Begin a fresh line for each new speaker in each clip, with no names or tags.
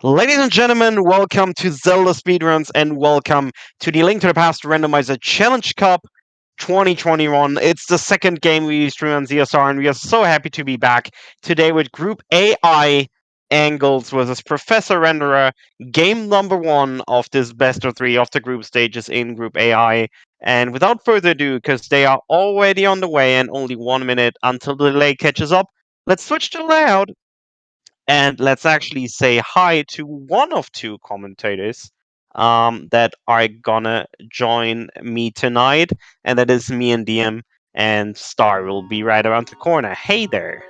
Ladies and gentlemen, welcome to Zelda Speedruns and welcome to the Link to the Past Randomizer Challenge Cup 2021. It's the second game we stream on ZSR, and we are so happy to be back today with Group AI Angles versus Professor Renderer, game number one of this best of three of the group stages in Group AI. And without further ado, because they are already on the way and only 1 minute until the delay catches up, let's switch to layout and let's actually say hi to one of two commentators that are gonna join me tonight, and that is me and DM, and Star will be right around the corner. Hey there.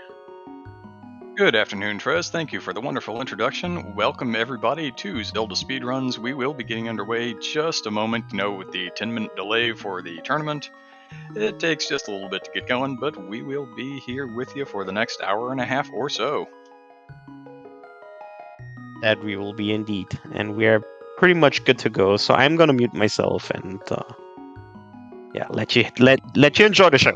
Good afternoon, Trez. Thank you for the wonderful introduction. Welcome, everybody, to Zelda Speedruns. We will be getting underway just a moment, with the 10-minute delay for the tournament. It takes just a little bit to get going, but we will be here with you for the next hour and a half or so.
That we will be indeed, and we are pretty much good to go. So I'm gonna mute myself and let you enjoy the show.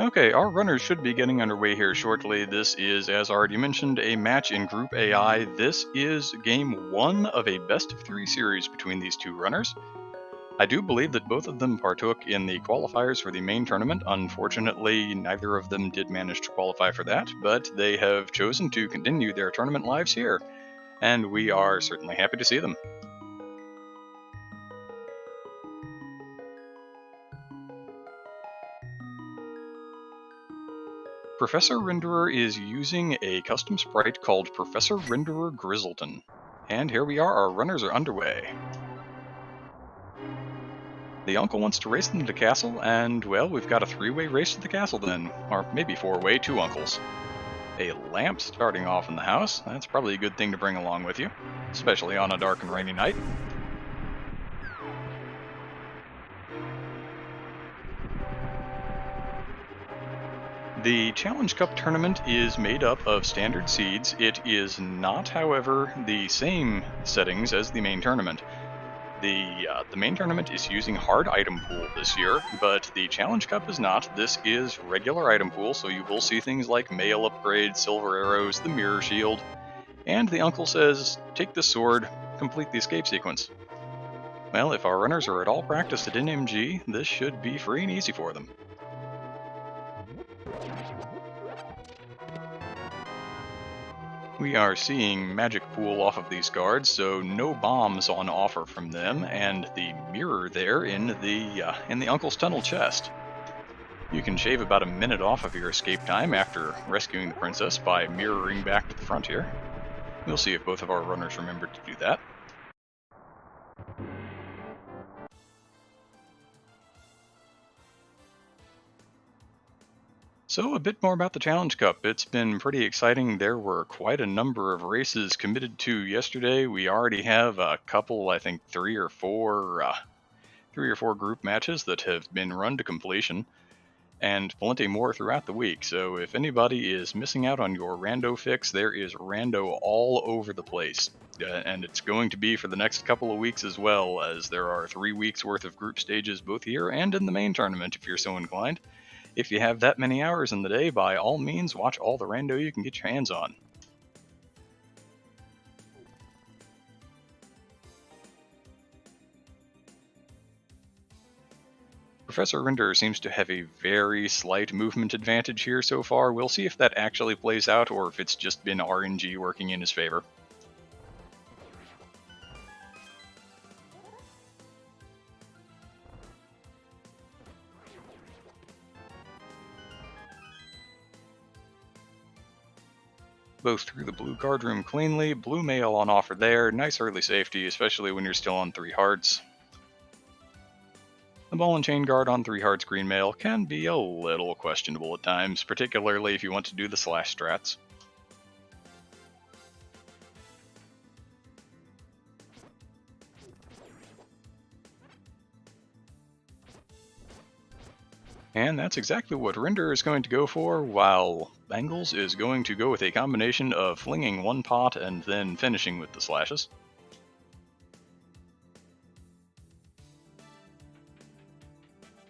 Okay, our runners should be getting underway here shortly. This is, as already mentioned, a match in Group AI. This is game one of a best of three series between these two runners. I do believe that both of them partook in the qualifiers for the main tournament. Unfortunately, neither of them did manage to qualify for that, but they have chosen to continue their tournament lives here, and we are certainly happy to see them. Professor Renderer is using a custom sprite called Professor Renderer Grizzleton. And here we are, our runners are underway. The uncle wants to race them to the castle, and, well, we've got a three-way race to the castle then. Or maybe four-way, two uncles. A lamp starting off in the house. That's probably a good thing to bring along with you, especially on a dark and rainy night. The Challenge Cup tournament is made up of standard seeds. It is not, however, the same settings as the main tournament. The main tournament is using hard item pool this year, but the Challenge Cup is not. This is regular item pool, so you will see things like mail upgrades, silver arrows, the mirror shield, and the uncle says, take the sword, complete the escape sequence. Well, if our runners are at all practiced at NMG, this should be free and easy for them. We are seeing magic pool off of these guards, so no bombs on offer from them, and the mirror there in the uncle's tunnel chest. You can shave about a minute off of your escape time after rescuing the princess by mirroring back to the frontier. We'll see if both of our runners remember to do that. So a bit more about the Challenge Cup. It's been pretty exciting. There were quite a number of races committed to yesterday. We already have a couple, I think three or four group matches that have been run to completion, and plenty more throughout the week. So if anybody is missing out on your rando fix, there is rando all over the place. And it's going to be for the next couple of weeks as well, as there are 3 weeks worth of group stages both here and in the main tournament if you're so inclined. If you have that many hours in the day, by all means, watch all the rando you can get your hands on. Professor Renderer seems to have a very slight movement advantage here so far. We'll see if that actually plays out, or if it's just been RNG working in his favor. Both through the blue guard room cleanly, blue mail on offer there, nice early safety, especially when you're still on 3 hearts. The ball and chain guard on 3 hearts green mail can be a little questionable at times, particularly if you want to do the slash strats. And that's exactly what Renderer is going to go for, while Angles is going to go with a combination of flinging one pot and then finishing with the slashes.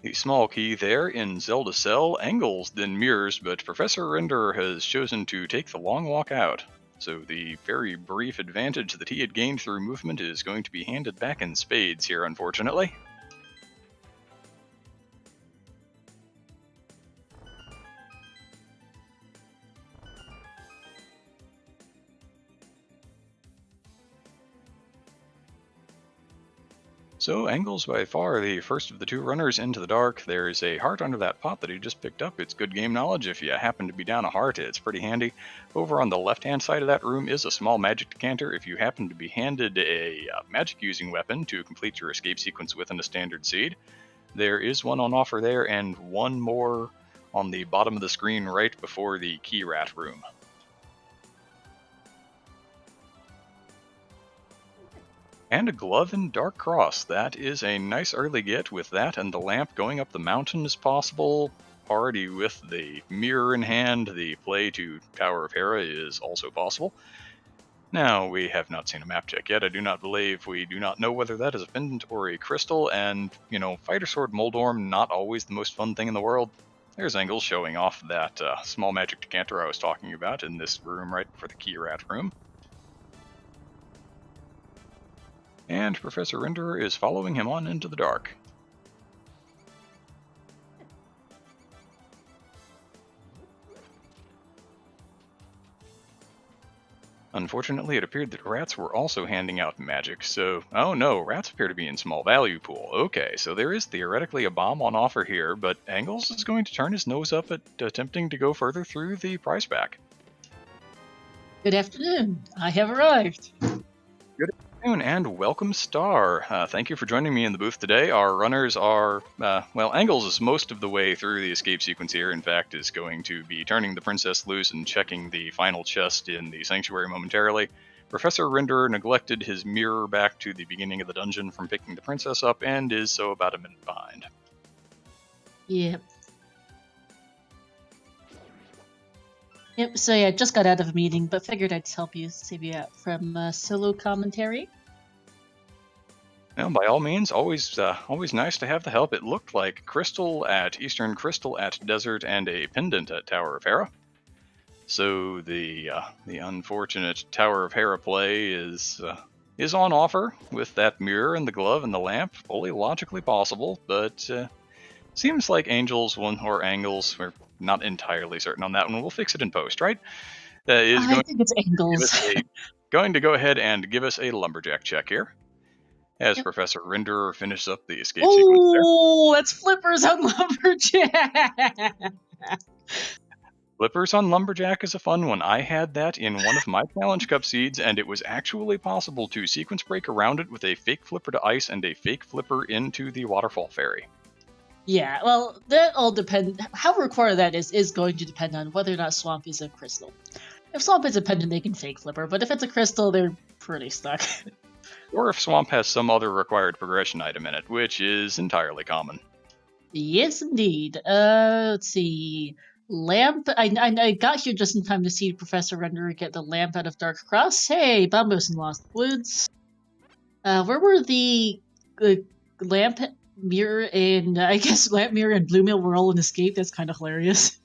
The small key there in Zelda Cell angles then mirrors, but Professor Render has chosen to take the long walk out. So the very brief advantage that he had gained through movement is going to be handed back in spades here, unfortunately. So Angle's by far the first of the two runners into the dark. There's a heart under that pot that he just picked up. It's good game knowledge. If you happen to be down a heart, it's pretty handy. Over on the left-hand side of that room is a small magic decanter. If you happen to be handed a magic-using weapon to complete your escape sequence within a standard seed, there is one on offer there and one more on the bottom of the screen right before the key rat room. And a glove in Dark Cross. That is a nice early get with that, and the lamp going up the mountain is possible. Already with the mirror in hand, the play to Tower of Hera is also possible. Now, we have not seen a map check yet. I do not believe. We do not know whether that is a pendant or a crystal, and, Fighter Sword Moldorm, not always the most fun thing in the world. There's Angles showing off that small magic decanter I was talking about in this room right before the key rat room. And Professor Renderer is following him on into the dark. Unfortunately, it appeared that rats were also handing out magic, so... Oh no, rats appear to be in small value pool. Okay, so there is theoretically a bomb on offer here, but Angles is going to turn his nose up at attempting to go further through the prize pack.
Good afternoon. I have arrived.
Good afternoon and welcome, Star. Thank you for joining me in the booth today. Our runners are, Angles is most of the way through the escape sequence here. In fact, is going to be turning the princess loose and checking the final chest in the sanctuary momentarily. Professor Renderer neglected his mirror back to the beginning of the dungeon from picking the princess up and is so about a minute behind.
Yep. Yep, so yeah, just got out of a meeting, but figured I'd help you, save you out from solo commentary.
Well, by all means, always nice to have the help. It looked like Crystal at Eastern, Crystal at Desert, and a pendant at Tower of Hera. So the unfortunate Tower of Hera play is on offer with that mirror and the glove and the lamp, fully logically possible, but seems like Angles or Angles, we're not entirely certain on that one. We'll fix it in post, right?
I think it's Angles.
Going to go ahead and give us a lumberjack check here. As Professor Renderer finishes up the escape sequence there.
Oh, that's Flippers on Lumberjack!
Flippers on Lumberjack is a fun one. I had that in one of my Challenge Cup seeds, and it was actually possible to sequence break around it with a fake flipper to ice and a fake flipper into the Waterfall Fairy.
Yeah, well, that all depends. How required that is going to depend on whether or not Swamp is a crystal. If Swamp is a pendant, they can fake flipper, but if it's a crystal, they're pretty stuck.
Or if Swamp has some other required progression item in it, which is entirely common.
Yes, indeed. Let's see. Lamp. I got here just in time to see Professor Renderer get the lamp out of Dark Cross. Hey, Bombos in Lost Woods. Where were the lamp, mirror, and I guess lamp, mirror, and blue mail were all in escape? That's kind of hilarious.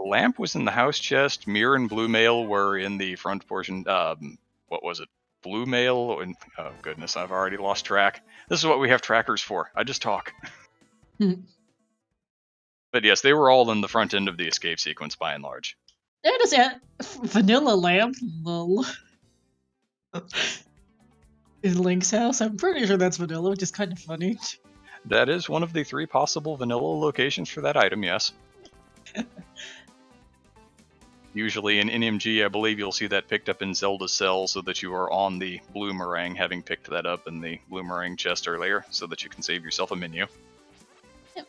Lamp was in the house chest. Mirror and blue mail were in the front portion. What was it? Blue mail? And, oh goodness, I've already lost track. This is what we have trackers for. I just talk. But yes, they were all in the front end of the escape sequence by and large.
That is a vanilla lamp. Lol. In Link's house? I'm pretty sure that's vanilla, which is kind of funny.
That is one of the 3 possible vanilla locations for that item, yes. Usually in NMG, I believe you'll see that picked up in Zelda Cell so that you are on the blue meringue, having picked that up in the blue meringue chest earlier, so that you can save yourself a menu.
Yep.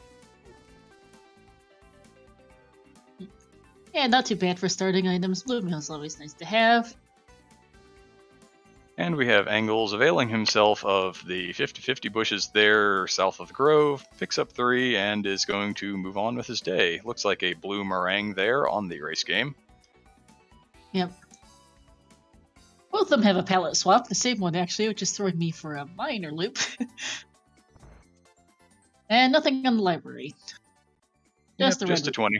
Yeah, not too bad for starting items. Blue mail is always nice to have.
And we have Angles availing himself of the 50-50 bushes there south of the Grove, picks up 3, and is going to move on with his day. Looks like a blue meringue there on the race game.
Yep. Both of them have a palette swap, the same one actually, which is throwing me for a minor loop. And nothing on the library. Just
Yep,
the
just a
render.
20.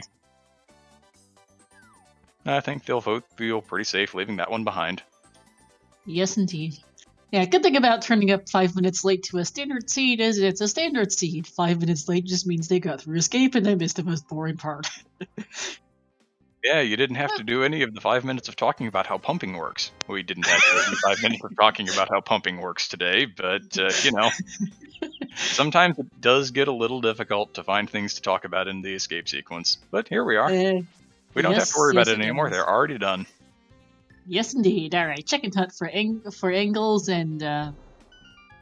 I think they'll feel pretty safe leaving that one behind.
Yes, indeed. Yeah, good thing about turning up 5 minutes late to a standard seed is it's a standard seed. 5 minutes late just means they got through escape and I missed the most boring part.
Yeah, you didn't have to do any of the 5 minutes of talking about how pumping works. We didn't actually do 5 minutes of talking about how pumping works today, but, you know, sometimes it does get a little difficult to find things to talk about in the escape sequence. But here we are. We don't have to worry about it anymore. They're already done.
Yes, indeed. All right, check and hunt for angles, and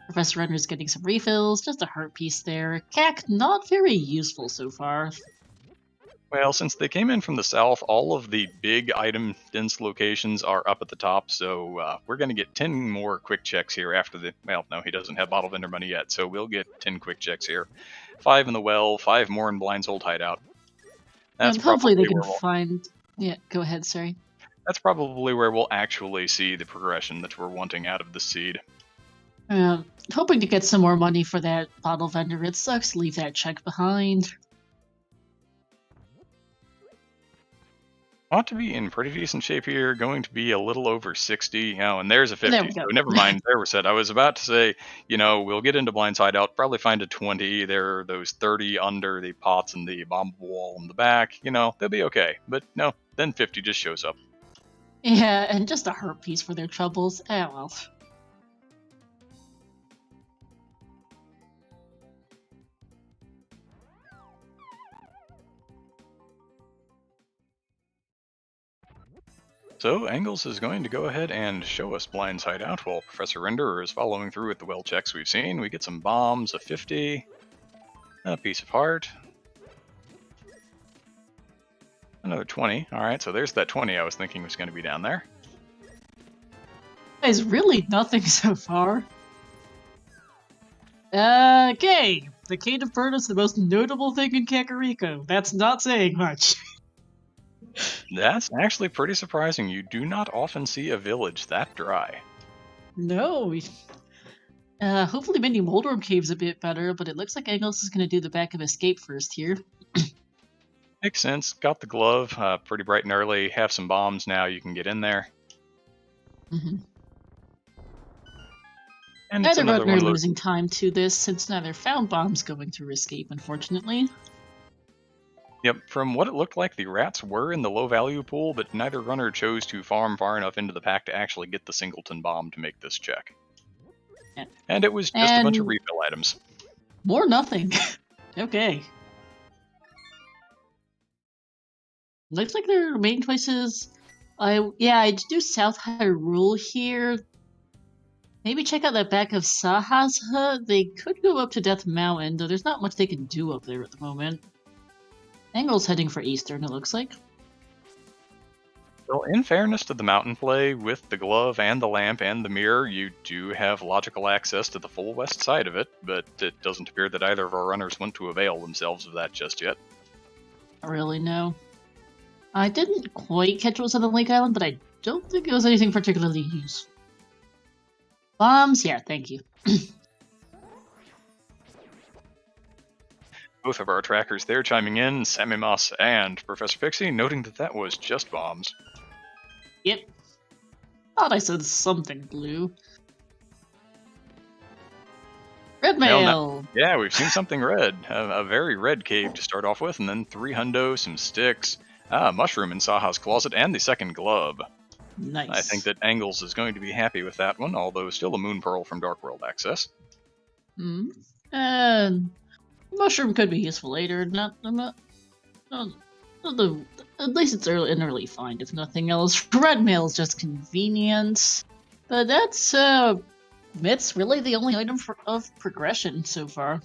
Professor Renner's getting some refills. Just a heart piece there. CAC, not very useful so far.
Well, since they came in from the south, all of the big item dense locations are up at the top, so we're going to get 10 more quick checks here after the... Well, no, he doesn't have bottle vendor money yet, so we'll get 10 quick checks here. 5 in the well, 5 more in Blind's old hideout. That's
And hopefully they
probably
can find... Yeah, go ahead, sorry.
That's probably where we'll actually see the progression that we're wanting out of the seed.
Hoping to get some more money for that bottle vendor. It sucks to leave that check behind.
Ought to be in pretty decent shape here, going to be a little over 60. Oh, and there's a 50,
There we go.
so never mind, there we said. I was about to say, you know, we'll get into Blind's hideout, probably find a 20. There are those 30 under the pots and the bomb wall in the back. You know, they'll be okay. But no, then 50 just shows up.
Yeah, and just a heart piece for their troubles. Ah, well.
So Angles is going to go ahead and show us Blind's hideout while Professor Renderer is following through with the well checks we've seen. We get some bombs, a 50, a piece of heart, another 20. Alright, so there's that 20 I was thinking was going to be down there.
There's really nothing so far. Okay, the Cave of Bird is the most notable thing in Kakariko. That's not saying much.
That's actually pretty surprising. You do not often see a village that dry.
No. Hopefully Mini Moldworm Cave's a bit better, but it looks like Angles is going to do the back of Escape first here.
Makes sense. Got the glove pretty bright and early. Have some bombs now. You can get in there.
Mm-hmm.
And
Neither Rudner losing time to this, since neither found bombs going through Escape, unfortunately.
Yep, from what it looked like, the rats were in the low-value pool, but neither runner chose to farm far enough into the pack to actually get the singleton bomb to make this check.
Yeah.
And it was just a bunch of refill items.
More nothing. Okay. Looks like their main choices... I'd do South Hyrule here. Maybe check out that back of Saha's hut. They could go up to Death Mountain, though there's not much they can do up there at the moment. Angle's heading for Eastern, it looks like.
Well, in fairness to the mountain play, with the glove and the lamp and the mirror, you do have logical access to the full west side of it, but it doesn't appear that either of our runners want to avail themselves of that just yet.
Not really, no. I didn't quite catch what was on the Lake Island, but I don't think it was anything particularly useful. Bombs? Yeah, thank you.
Both of our trackers there chiming in, Samimas and Professor Pixie, noting that that was just bombs.
Yep. Thought I said something blue. Red mail!
Yeah, we've seen something red. A very red cave to start off with, and then 3 hundo, some sticks, a mushroom in Saha's closet, and the second glove.
Nice.
I think that Angles is going to be happy with that one, although still a moon pearl from Dark World access.
And mushroom could be useful later. At least it's an early find, if nothing else. Red mail is just convenience. But that's really the only item of progression so far.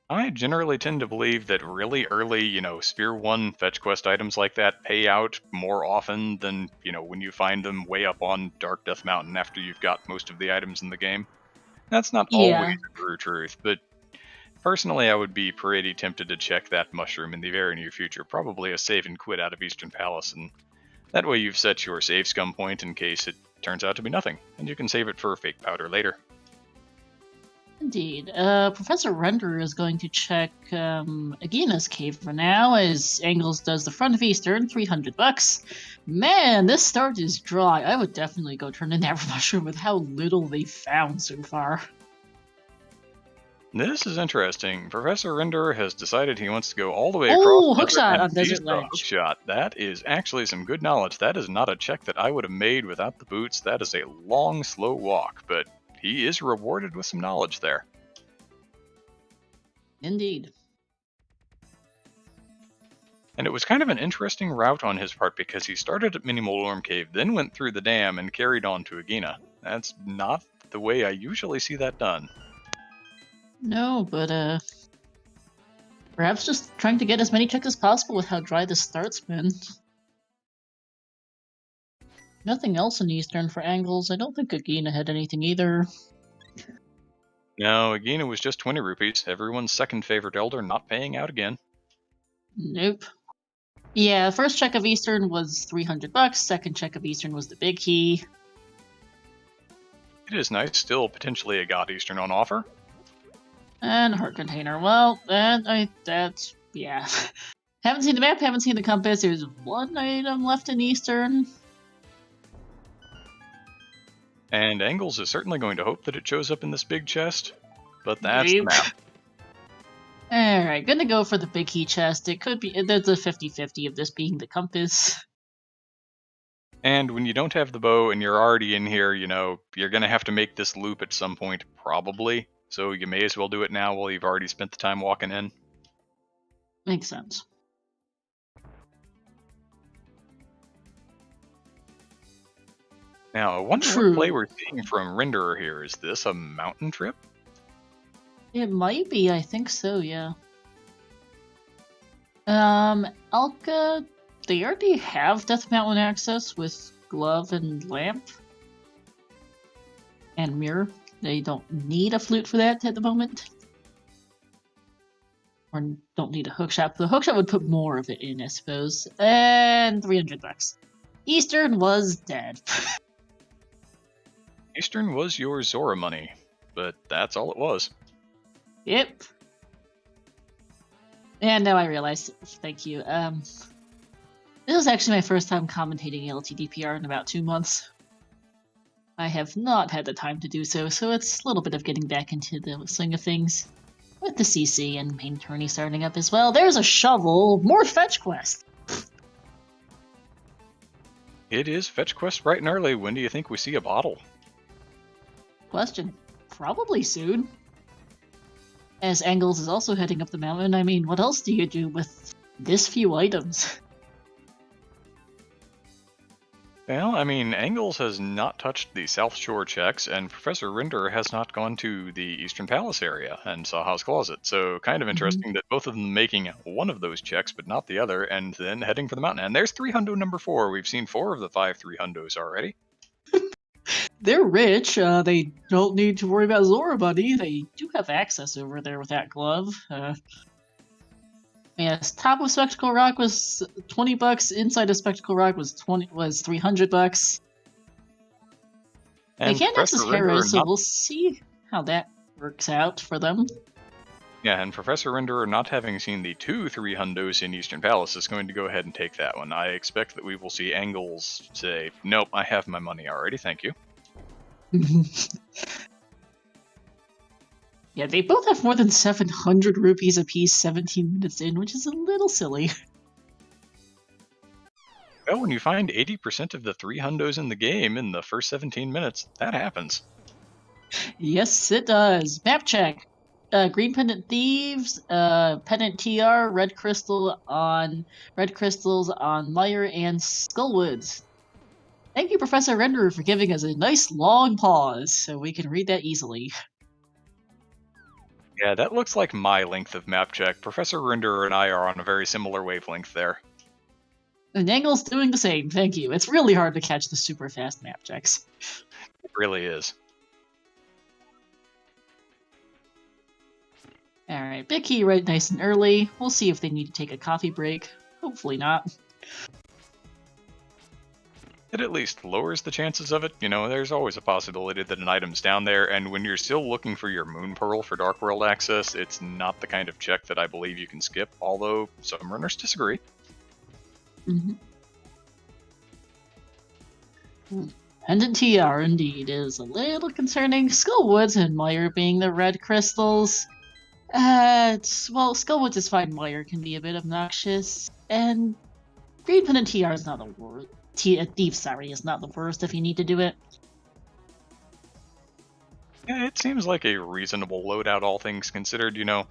I generally tend to believe that really early, Sphere 1 fetch quest items like that pay out more often than, when you find them way up on Dark Death Mountain after you've got most of the items in the game. That's not always the true truth, but personally I would be pretty tempted to check that mushroom in the very near future, probably a save and quit out of Eastern Palace, and that way you've set your save scum point in case it turns out to be nothing, and you can save it for fake powder later.
Indeed. Professor Renderer is going to check Agina's cave for now, as Angles does the front of Eastern, $300. Man, this start is dry. I would definitely go turn in that mushroom with how little they found so far.
This is interesting. Professor Renderer has decided he wants to go all the way
Oh,
across.
hookshot
and
on
sees
Desert
the
Ledge.
Hookshot. That is actually some good knowledge. That is not a check that I would have made without the boots. That is a long, slow walk, but he is rewarded with some knowledge there.
Indeed.
And it was kind of an interesting route on his part because he started at Minimolorm Cave, then went through the dam and carried on to Agina. That's not the way I usually see that done.
No, but perhaps just trying to get as many checks as possible with how dry the start's been. Nothing else in Eastern for Angles. I don't think Agina had anything either.
No, Agina was just 20 rupees. Everyone's second favorite elder not paying out again.
Nope. Yeah, first check of Eastern was $300. Second check of Eastern was the big key.
It is nice, still potentially a God Eastern on offer.
And heart container. Well, that's yeah. Haven't seen the map, haven't seen the compass. There's one item left in Eastern.
And Angles is certainly going to hope that it shows up in this big chest, but that's the
Nope.
map.
Alright, gonna go for the big key chest. It could be, there's a 50-50 of this being the compass.
And when you don't have the bow and you're already in here, you know, you're going to have to make this loop at some point, probably. So you may as well do it now while you've already spent the time walking in.
Makes sense.
Now, I wonder
True.
what play we're seeing from Renderer here. Is this a mountain trip?
It might be, I think so, yeah. Alka, they already have Death Mountain access with Glove and Lamp. And Mirror. They don't need a flute for that at the moment. Or don't need a hookshot. The hookshot would put more of it in, I suppose. And $300. Eastern was dead.
Eastern was your Zora money, but that's all it was.
Yep. And now I realize, thank you, this is actually my first time commentating ALTTPR in about 2 months. I have not had the time to do so, so it's a little bit of getting back into the swing of things. With the CC and main tourney starting up as well. There's a shovel, more fetch quest!
It is fetch quest bright and early. When do you think we see a bottle?
Question. Probably soon. As Angles is also heading up the mountain, I mean, what else do you do with this few items?
Well, I mean, Angles has not touched the South Shore checks, and Professor Rinder has not gone to the Eastern Palace area and Sawhouse Closet, so kind of interesting that both of them making one of those checks, but not the other, and then heading for the mountain. And there's 300 number 4. We've seen 4 of the 5 300s already.
They're rich, they don't need to worry about Zora Buddy, they do have access over there with that glove. Yes, top of Spectacle Rock was $20, inside of Spectacle Rock was $300. They
And
can't access
Professor
Hera,
Rinder
so
not-
we'll see how that works out for them.
Yeah, and Professor Rinder, not having seen the 2 300s in Eastern Palace, is going to go ahead and take that one. I expect that we will see Angles say, nope, I have my money already, thank you.
Yeah, they both have more than 700 rupees apiece 17 minutes in, which is a little silly.
Well, when you find 80% of the 300s in the game in the first 17 minutes, that happens.
Yes, it does. Map check. Green Pendant Thieves, Pendant TR, Red Crystals on Meyer and Skullwoods. Thank you, Professor Renderer, for giving us a nice long pause so we can read that easily.
Yeah, that looks like my length of map check. Professor Rinder and I are on a very similar wavelength there.
And Angle's doing the same, thank you. It's really hard to catch the super fast map checks.
It really is.
Alright, big key right nice and early. We'll see if they need to take a coffee break. Hopefully not.
It at least lowers the chances of it. You know, there's always a possibility that an item's down there, and when you're still looking for your Moon Pearl for Dark World access, it's not the kind of check that I believe you can skip, although some runners disagree.
Pendant TR indeed is a little concerning. Skullwoods and Mire being the red crystals. Well, Skullwoods is fine. Mire can be a bit obnoxious, and Green Pendant TR is not the worst. Thief, sorry, is not the worst if you need to do it.
Yeah, it seems like a reasonable loadout, all things considered. You know,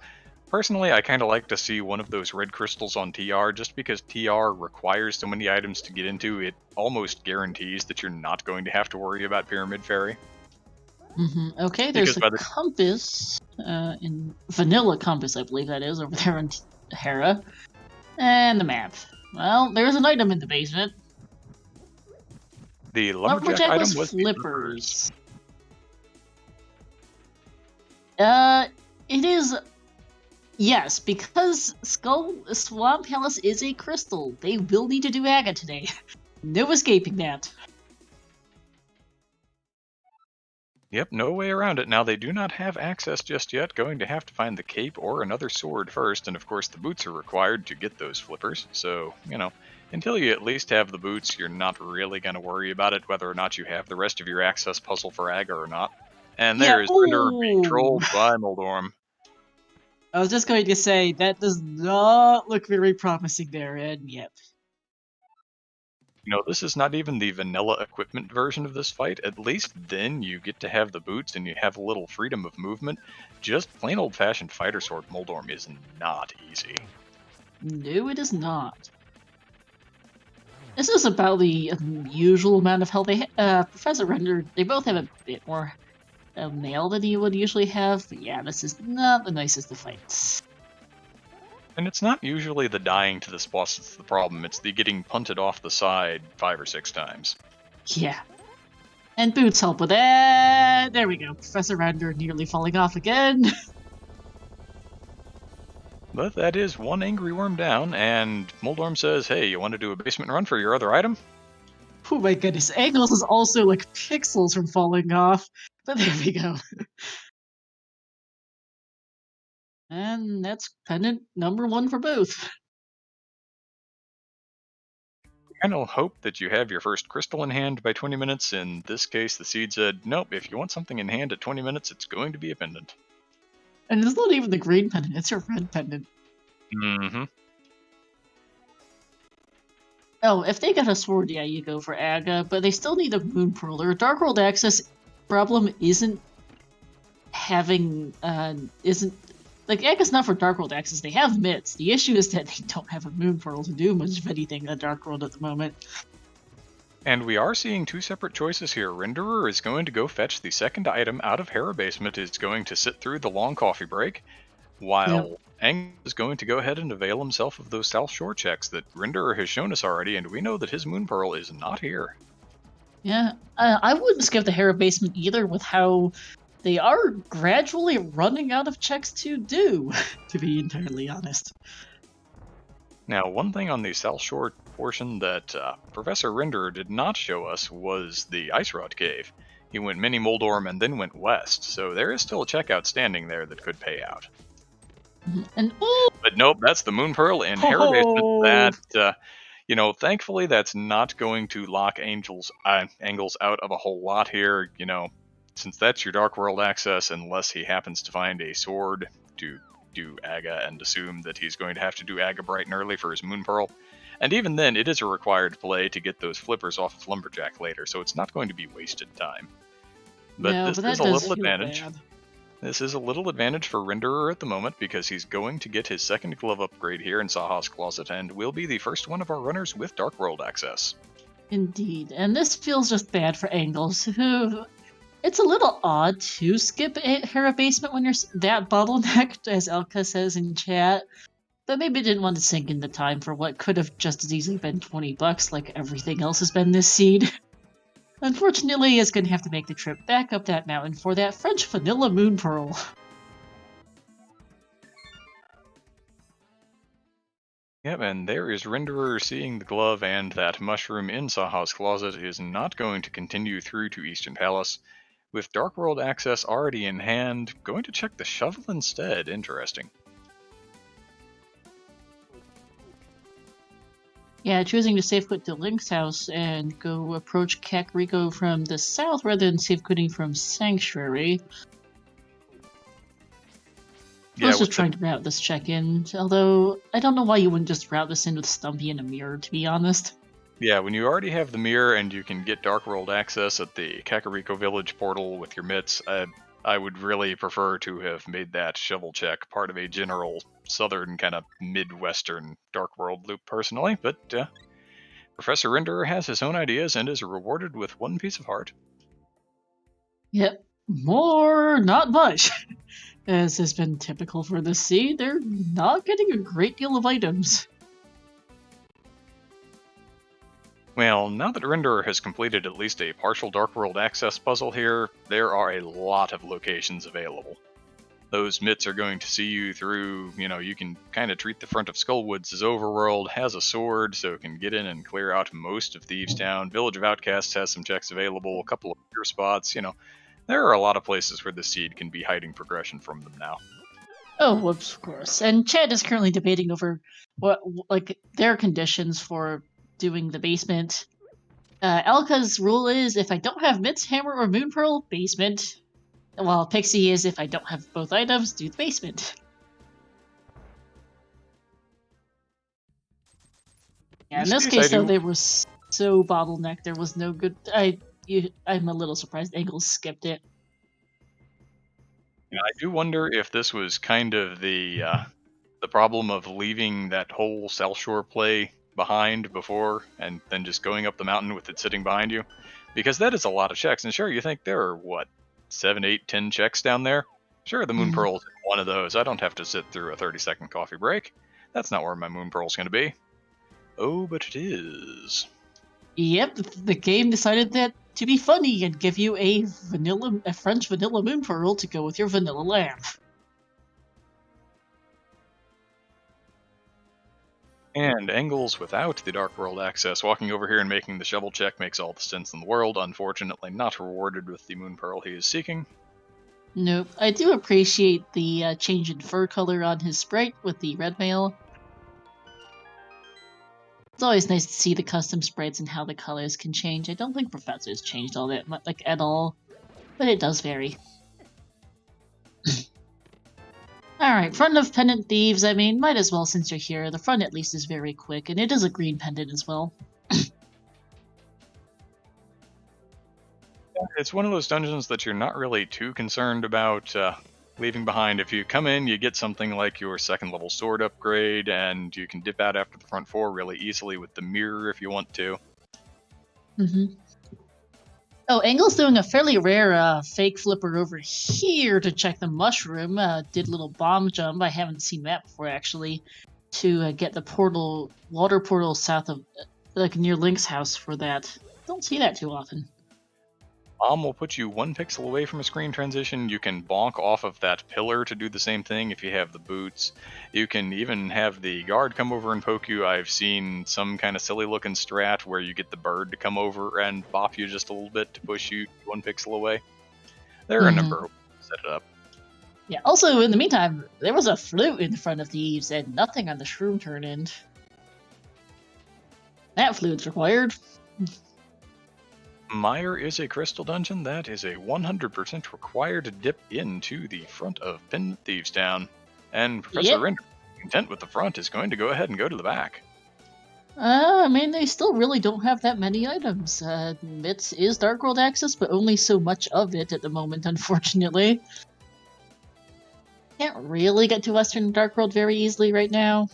personally, I kind of like to see one of those red crystals on TR, just because TR requires so many items to get into. It almost guarantees that you're not going to have to worry about Pyramid Fairy.
Okay, there's a compass, in Vanilla Compass, I believe that is, over there in Hera. And the map. Well, there's an item in the basement.
The lumberjack item was
flippers. It is... Yes, because Swamp Palace is a crystal. They will need to do Aga today. No escaping that.
Yep, no way around it. Now, they do not have access just yet. Going to have to find the cape or another sword first, and of course the boots are required to get those flippers. So, you know, until you at least have the boots, you're not really going to worry about it, whether or not you have the rest of your access puzzle for Aga or not. And there is Rinder being trolled by Moldorm.
I was just going to say, that does not look very promising there, and yep.
You know, this is not even the vanilla equipment version of this fight. At least then you get to have the boots and you have a little freedom of movement. Just plain old-fashioned fighter sword Moldorm is not easy.
No, it is not. This is about the usual amount of health they Professor Render, they both have a bit more mail than you would usually have, but yeah, this is not the nicest of fights.
And it's not usually the dying to this boss that's the problem, it's the getting punted off the side 5 or 6 times.
Yeah. And boots help with that. There we go. Professor Render nearly falling off again.
But that is one angry worm down, and Moldorm says, hey, you want to do a basement run for your other item?
Oh my goodness, Angles is also like pixels from falling off. But there we go. And that's pendant number 1 for both.
I kind of hope that you have your first crystal in hand by 20 minutes. In this case, the seed said, nope, if you want something in hand at 20 minutes, it's going to be a pendant.
And it's not even the green pendant, it's a red pendant. Oh, if they got a sword, yeah, you go for Aga, but they still need a Moon Pearl. Their Dark World access problem isn't having, like, Aga's not for Dark World access, they have mitts. The issue is that they don't have a Moon Pearl to do much of anything in Dark World at the moment.
And we are seeing 2 separate choices here. Renderer is going to go fetch the second item out of Hera Basement, is going to sit through the long coffee break, while Ang is going to go ahead and avail himself of those South Shore checks that Renderer has shown us already, and we know that his Moon Pearl is not here.
Yeah, I wouldn't skip the Hera Basement either with how they are gradually running out of checks to do, to be entirely honest.
Now, one thing on the South Shore portion that Professor Renderer did not show us was the Ice Rod Cave. He went mini Moldorm and then went west, so there is still a check outstanding there that could pay out.
And
but nope, that's the Moon Pearl in Hera Basement. That, you know, thankfully that's not going to lock Angles out of a whole lot here. You know, since that's your Dark World access, unless he happens to find a sword to do Aga and assume that he's going to have to do Aga bright and early for his Moon Pearl. And even then, it is a required play to get those flippers off of Lumberjack later, so it's not going to be wasted time. But
no,
this
but
is a little advantage.
Bad.
This is a little advantage for Renderer at the moment, because he's going to get his second glove upgrade here in Saha's Closet, and will be the first one of our runners with Dark World access.
Indeed, and this feels just bad for Angles, who... It's a little odd to skip Hera Basement when you're that bottlenecked, as Elka says in chat, but maybe didn't want to sink in the time for what could have just as easily been $20 like everything else has been this seed. Unfortunately, he is going to have to make the trip back up that mountain for that French Vanilla Moon Pearl.
Yep, and there is Renderer seeing the glove, and that mushroom in Saha's closet is not going to continue through to Eastern Palace. With Dark World access already in hand, going to check the shovel instead. Interesting.
Yeah, choosing to safe quit to Link's house and go approach Kakariko from the south rather than safe quitting from Sanctuary. I was just trying to route this check-in, although I don't know why you wouldn't just route this in with Stumpy and a mirror, to be honest.
Yeah, when you already have the mirror and you can get Dark World access at the Kakariko Village portal with your mitts, I would really prefer to have made that shovel check part of a general southern kind of midwestern Dark World loop personally, but Professor Renderer has his own ideas and is rewarded with one piece of heart.
Yep, more, not much. As has been typical for this seed, they're not getting a great deal of items.
Well, now that Renderer has completed at least a partial Dark World access puzzle here, there are a lot of locations available. Those mitts are going to see you through, you can kind of treat the front of Skullwoods as overworld, has a sword, so it can get in and clear out most of Thieves Town. Village of Outcasts has some checks available, a couple of pure spots, There are a lot of places where the seed can be hiding progression from them now.
Oh, whoops, of course. And Chad is currently debating over their conditions for doing the basement. Elka's rule is if I don't have Mitts, Hammer, or Moon Pearl, basement. While Pixie is if I don't have both items, do the basement. Yeah, in this case, though, they were so bottlenecked, there was no good... I'm a little surprised Anglz skipped it.
Yeah, I do wonder if this was kind of the problem of leaving that whole South Shore play behind before and then just going up the mountain with it sitting behind you. Because that is a lot of checks. And sure, you think there are, 7, 8, 10 checks down there? Sure, the Moon Pearl's one of those. I don't have to sit through a 30-second coffee break. That's not where my Moon Pearl's going to be. Oh, but it is.
Yep, the game decided that to be funny and give you a French vanilla Moon Pearl to go with your vanilla lamp.
And Anglz without the Dark World access, walking over here and making the shovel check makes all the sense in the world. Unfortunately, not rewarded with the Moon Pearl he is seeking.
Nope. I do appreciate the change in fur color on his sprite with the red mail. It's always nice to see the custom sprites and how the colors can change. I don't think Professor's changed all that much, at all, but it does vary. Alright, front of Pendant Thieves, might as well since you're here. The front at least is very quick, and it is a green pendant as well.
It's one of those dungeons that you're not really too concerned about leaving behind. If you come in, you get something like your second level sword upgrade, and you can dip out after the front 4 really easily with the mirror if you want to.
Oh, Angl's doing a fairly rare fake flipper over here to check the mushroom. Did a little bomb jump. I haven't seen that before, actually, to get the water portal south of, near Link's house for that. Don't see that too often.
Bomb will put you 1 pixel away from a screen transition. You can bonk off of that pillar to do the same thing if you have the boots. You can even have the guard come over and poke you. I've seen some kind of silly looking strat where you get the bird to come over and bop you just a little bit to push you 1 pixel away. There are a number of ways to set it up.
Yeah, also, in the meantime, there was a flute in front of Thieves and nothing on the shroom turn end. That flute's required.
Mire is a crystal dungeon that is a 100% required dip into the front of Pendant Thieves Town. And Professor Render, content with the front, is going to go ahead and go to the back.
They still really don't have that many items. It is Dark World access, but only so much of it at the moment, unfortunately. Can't really get to Western Dark World very easily right now.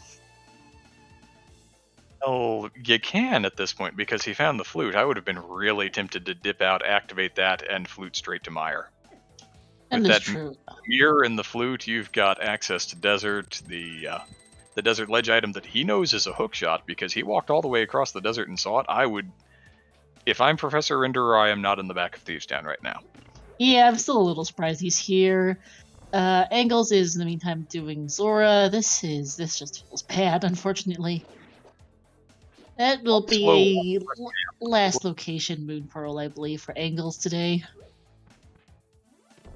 Well, you can at this point because he found the flute. I would have been really tempted to dip out, activate that, and flute straight to Mire.
That is true.
Mirror and the flute, you've got access to desert. The desert ledge item that he knows is a hook shot because he walked all the way across the desert and saw it. If I'm Professor Renderer, I am not in the back of Thieves Town right now.
Yeah, I'm still a little surprised he's here. Angles is in the meantime doing Zora. This just feels bad, unfortunately. That will be a last location Moon Pearl, I believe, for Angles today.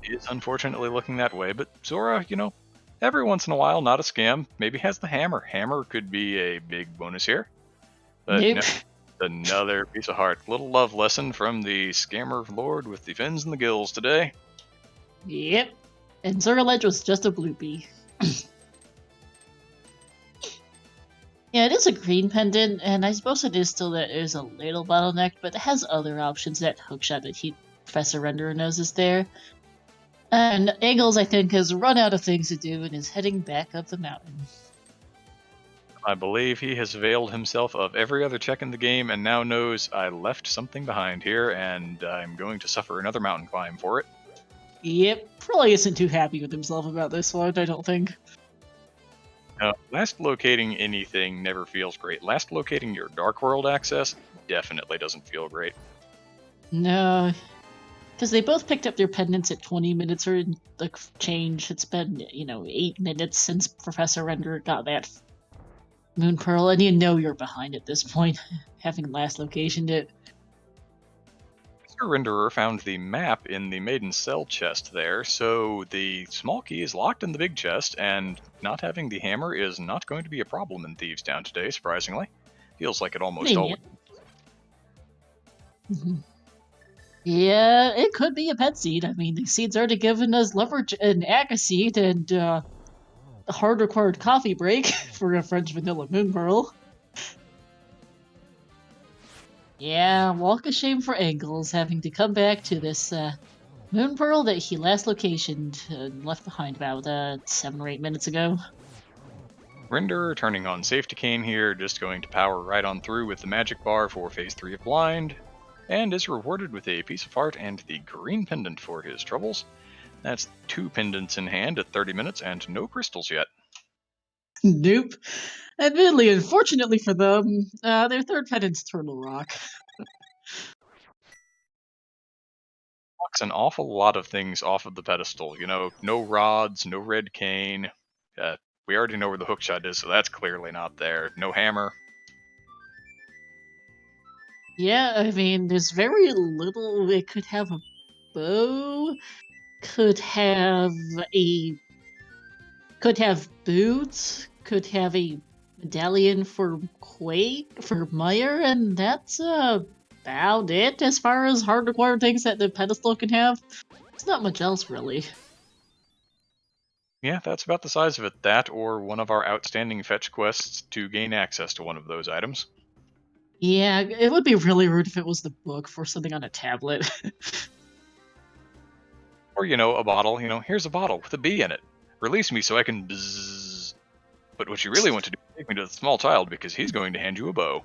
It's unfortunately looking that way, but Zora, every once in a while, not a scam, maybe has the hammer. Hammer could be a big bonus here. But
Nope.
no, another piece of heart. Little love lesson from the scammer lord with the fins and the gills today.
Yep. And Zora Ledge was just a bloopy. Yeah, it is a green pendant, and I suppose it is still that there's a little bottleneck, but it has other options. That hookshot that Professor Renderer knows is there. And Angles, I think, has run out of things to do and is heading back up the mountain.
I believe he has availed himself of every other check in the game and now knows I left something behind here and I'm going to suffer another mountain climb for it.
Yep, probably isn't too happy with himself about this one, I don't think.
Last locating anything never feels great. Last locating your Dark World access definitely doesn't feel great.
No, because they both picked up their pendants at 20 minutes or the change. It's been, 8 minutes since Professor Renderer got that Moon Pearl, and you're behind at this point, having last locationed it.
Mr. Renderer found the map in the Maiden Cell chest there, so the small key is locked in the big chest, and not having the hammer is not going to be a problem in Thieves Town today, surprisingly. Feels like it almost always.
Yeah, it could be a pet seed. I mean, the seed's already given us leverage and Aga seed and a hard required coffee break for a French vanilla Moon Pearl. Yeah, walk of shame for Angles, having to come back to this Moon Pearl that he last locationed and left behind about 7 or 8 minutes ago.
Renderer turning on Safety Cane here, just going to power right on through with the magic bar for Phase 3 of Blind, and is rewarded with a piece of heart and the green pendant for his troubles. That's 2 pendants in hand at 30 minutes and no crystals yet.
Nope. Admittedly, unfortunately for them, their third pendant's Turtle Rock.
Knocks an awful lot of things off of the pedestal. No rods, no red cane. We already know where the hookshot is, so that's clearly not there. No hammer.
Yeah, I mean, there's very little. It could have a bow, could have boots, could have a medallion for Meyer, and that's about it as far as hard required things that the pedestal can have. It's not much else, really.
Yeah, that's about the size of it. That or one of our outstanding fetch quests to gain access to one of those items.
Yeah, it would be really rude if it was the book for something on a tablet.
Or, a bottle. Here's a bottle with a bee in it. Release me so I can bzzz. But what you really want to do is take me to the small child because he's going to hand you a bow.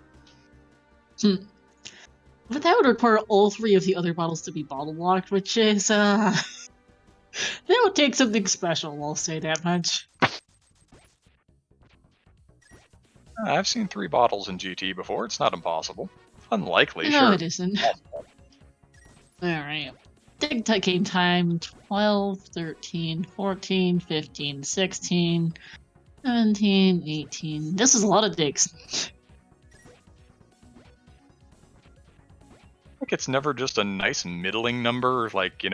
But that would require all 3 of the other bottles to be bottle locked, which is, that would take something special, I'll say that much.
I've seen 3 bottles in GT before. It's not impossible. Unlikely,
no,
sure.
It isn't. Alright. Dig game time 12, 13, 14, 15, 16, 17, 18. This is a lot of digs.
Like it's never just a nice middling number, like, 8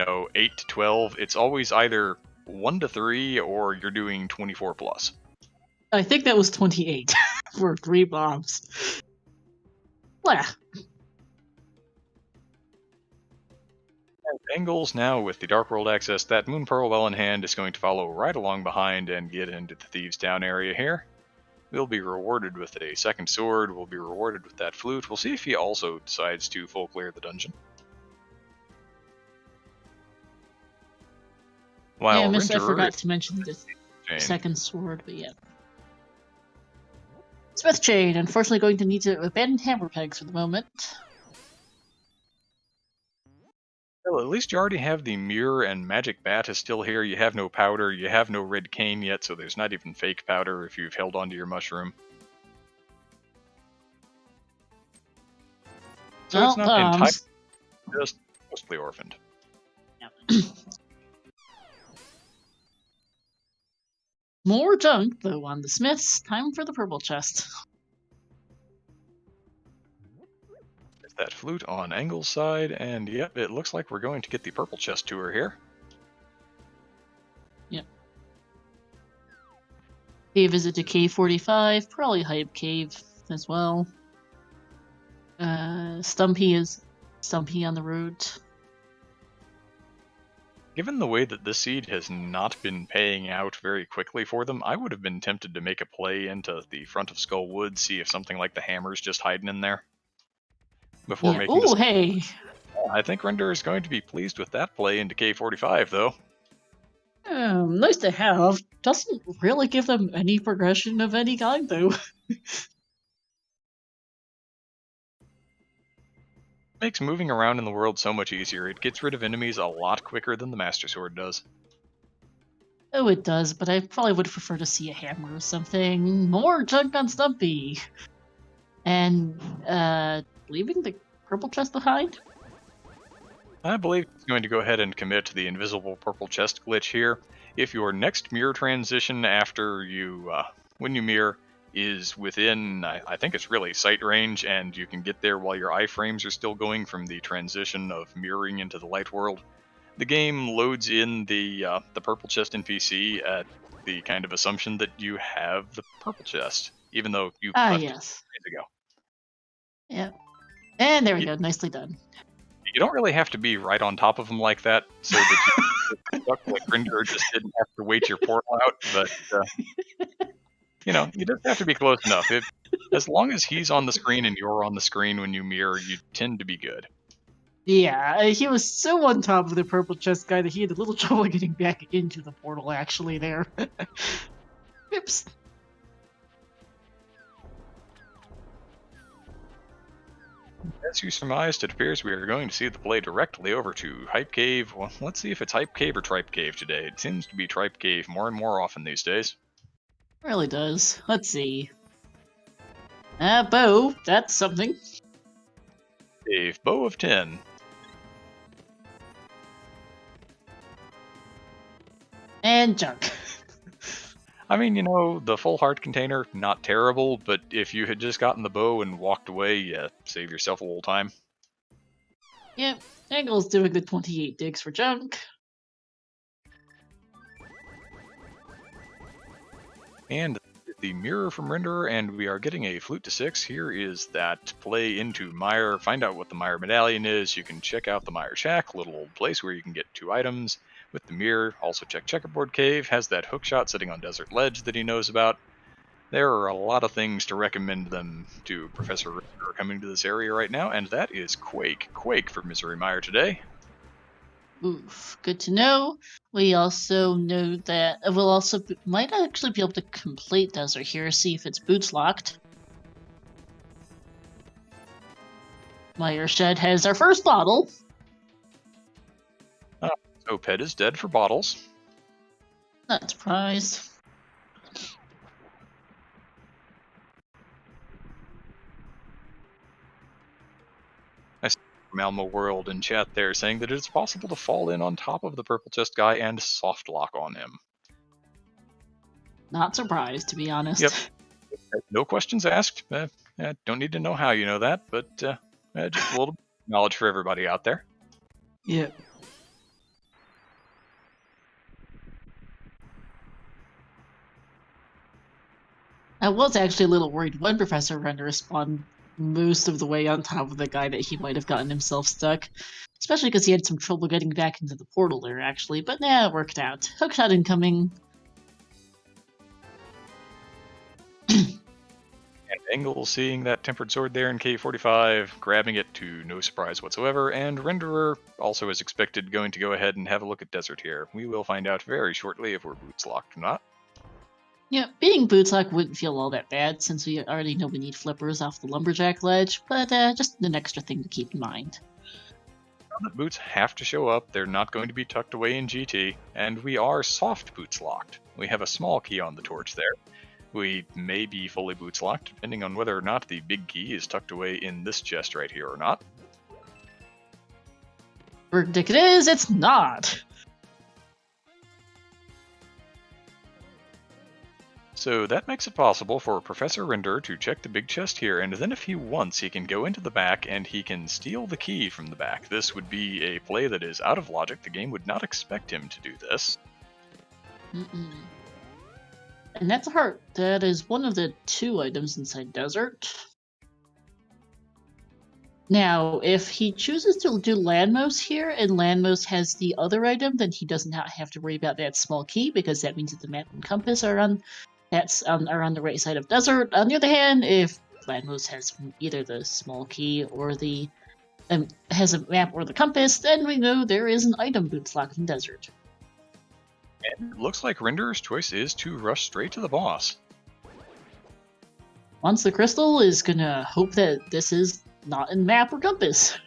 to 12. It's always either 1 to 3 or you're doing 24 plus.
I think that was 28 for 3 bombs. Blah.
Angles now with the Dark World access, that Moon Pearl well in hand is going to follow right along behind and get into the Thieves Town area here. We'll be rewarded with a second sword, we'll be rewarded with that flute. We'll see if he also decides to full clear the dungeon.
While yeah, I forgot to mention the second sword, but yeah. Smith Chain, unfortunately going to need to abandon hammer pegs for the moment.
Well, at least you already have the mirror and magic bat is still here. You have no powder, you have no red cane yet, so there's not even fake powder if you've held onto your mushroom. So well, it's not entirely just mostly orphaned.
Yep. More junk, though, on the Smiths. Time for the purple chest.
There's that flute on Angle's side, and yep, it looks like we're going to get the purple chest tour here.
Yep. A visit to Cave 45, probably Hype Cave as well. Stumpy on the road.
Given the way that this seed has not been paying out very quickly for them, I would have been tempted to make a play into the front of Skull Wood, see if something like the hammer's just hiding in there. Before
Yeah.
making
Ooh,
this.
hey!
I think Render is going to be pleased with that play into K45, though.
Nice to have. Doesn't really give them any progression of any kind, though.
Makes moving around in the world so much easier. It gets rid of enemies a lot quicker than the Master Sword does.
Oh, it does, but I probably would prefer to see a hammer or something. More junk on Stumpy! And, leaving the purple chest behind?
I believe it's going to go ahead and commit to the invisible purple chest glitch here. If your next mirror transition after you, when you mirror, is within, I think it's really sight range, and you can get there while your iframes are still going from the transition of mirroring into the light world, the game loads in the purple chest NPC at the kind of assumption that you have the purple chest, even though you left it days ago.
Yep. And there we go, nicely done.
You don't really have to be right on top of them like that, so that you like Render just didn't have to wait your portal out, but you know, you just have to be close enough. As long as he's on the screen and you're on the screen when you mirror, you tend to be good.
Yeah, he was so on top of the purple chest guy that he had a little trouble getting back into the portal, actually, there. Oops.
As you surmised, it appears we are going to see the play directly over to Hype Cave. Well, let's see if it's Hype Cave or Tripe Cave today. It seems to be Tripe Cave more and more often these days.
Really does. Let's see. Bow, that's something.
A bow of 10.
And junk.
I mean, you know, the full heart container, not terrible, but if you had just gotten the bow and walked away, yeah, save yourself a little time.
Yep, Angle's doing the 28 digs for junk.
And the mirror from Renderer, and we are getting a flute to 6. Here is that play into Mire. Find out what the Mire medallion is. You can check out the Mire Shack, little old place where you can get 2 items. With the mirror, also check Checkerboard Cave, has that hookshot sitting on Desert Ledge that he knows about. There are a lot of things to recommend them to Professor Renderer coming to this area right now, and that is Quake. Quake for Misery Mire today.
Oof, good to know. We also know that we'll also might actually be able to complete Desert here, see if its boots locked. Mire Shed has our first bottle.
So Pet is dead for bottles.
Not surprised.
I see Malmo World in chat there saying that it's possible to fall in on top of the purple chest guy and soft lock on him.
Not surprised, to be honest.
Yep. No questions asked. Don't need to know how you know that, but just a little knowledge for everybody out there.
Yep. I was actually a little worried when Professor Render spawned most of the way on top of the guy that he might have gotten himself stuck. Especially because he had some trouble getting back into the portal there, actually. But nah, it worked out. Hookshot incoming.
And Angle seeing that tempered sword there in K45, grabbing it to no surprise whatsoever, and Renderer, also as expected, going to go ahead and have a look at Desert here. We will find out very shortly if we're boots locked or not.
Yeah, being boots locked wouldn't feel all that bad, since we already know we need flippers off the lumberjack ledge, but just an extra thing to keep in mind.
Now that boots have to show up, they're not going to be tucked away in GT, and we are soft boots locked. We have a small key on the torch there. We may be fully boots locked, depending on whether or not the big key is tucked away in this chest right here or not.
Verdict is, it's not!
So that makes it possible for Professor Render to check the big chest here, and then if he wants, he can go into the back and he can steal the key from the back. This would be a play that is out of logic. The game would not expect him to do this.
And that's a heart. That is one of the 2 items inside Desert. Now, if he chooses to do Landmost here, and Landmost has the other item, then he does not have to worry about that small key, because that means that the map and compass are on the right side of Desert. On the other hand, if Landmost has either the small key or the has a map or the compass, then we know there is an item boots locked in Desert.
And it looks like Render's choice is to rush straight to the boss.
Once the crystal is gonna hope that this is not in map or compass.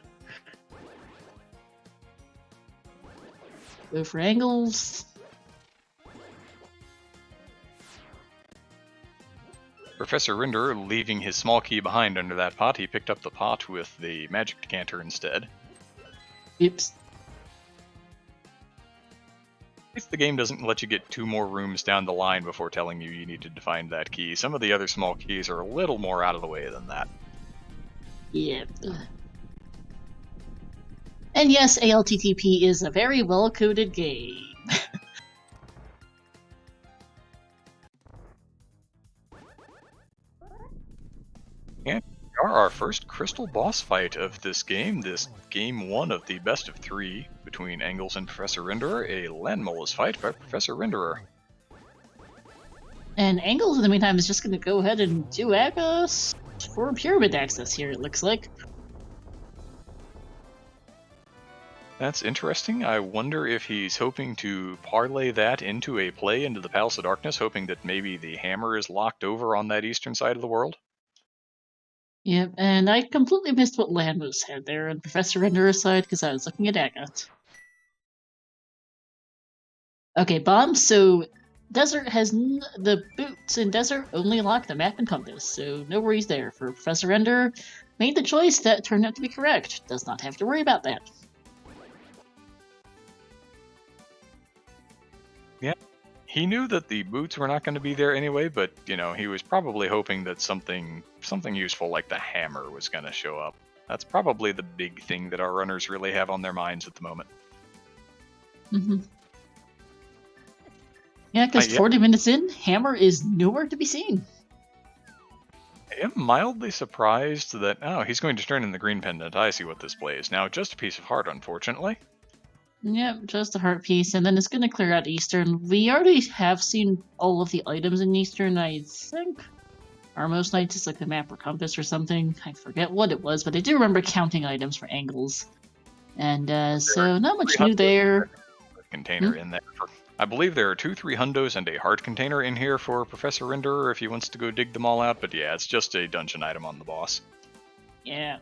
Go for angles.
Professor Render leaving his small key behind under that pot. He picked up the pot with the magic decanter instead.
Oops.
At least the game doesn't let you get 2 more rooms down the line before telling you needed to find that key. Some of the other small keys are a little more out of the way than that.
Yeah. And yes, ALTTP is a very well-coded game.
And we are our first crystal boss fight of this game. This game 1 of the best of 3 between Angles and Professor Renderer, a Landmolas fight by Professor Renderer.
And Angles, in the meantime, is just going to go ahead and do access for pyramid access here, it looks like.
That's interesting. I wonder if he's hoping to parlay that into a play into the Palace of Darkness, hoping that maybe the hammer is locked over on that eastern side of the world.
Yep, and I completely missed what Landmost had there on Professor Renderer's side because I was looking at Agatha. Okay, Bomb, so Desert has the boots in Desert only lock the map and compass, so no worries there. For Professor Renderer, made the choice that turned out to be correct. Does not have to worry about that.
Yeah, he knew that the boots were not going to be there anyway, but, you know, he was probably hoping that something useful like the hammer was going to show up. That's probably the big thing that our runners really have on their minds at the moment.
Yeah, because 40 minutes in, hammer is nowhere to be seen.
I am mildly surprised that... Oh, he's going to turn in the green pendant. I see what this play is now. Just a piece of heart, unfortunately.
Yep, just a heart piece, and then it's going to clear out Eastern. We already have seen all of the items in Eastern, I think. Or most nights it's like the map or compass or something. I forget what it was, but I do remember counting items for angles. And so not much new there.
Container in there. I believe there are 2 300s and a heart container in here for Professor Renderer if he wants to go dig them all out, but yeah, it's just a dungeon item on the boss.
Yeah.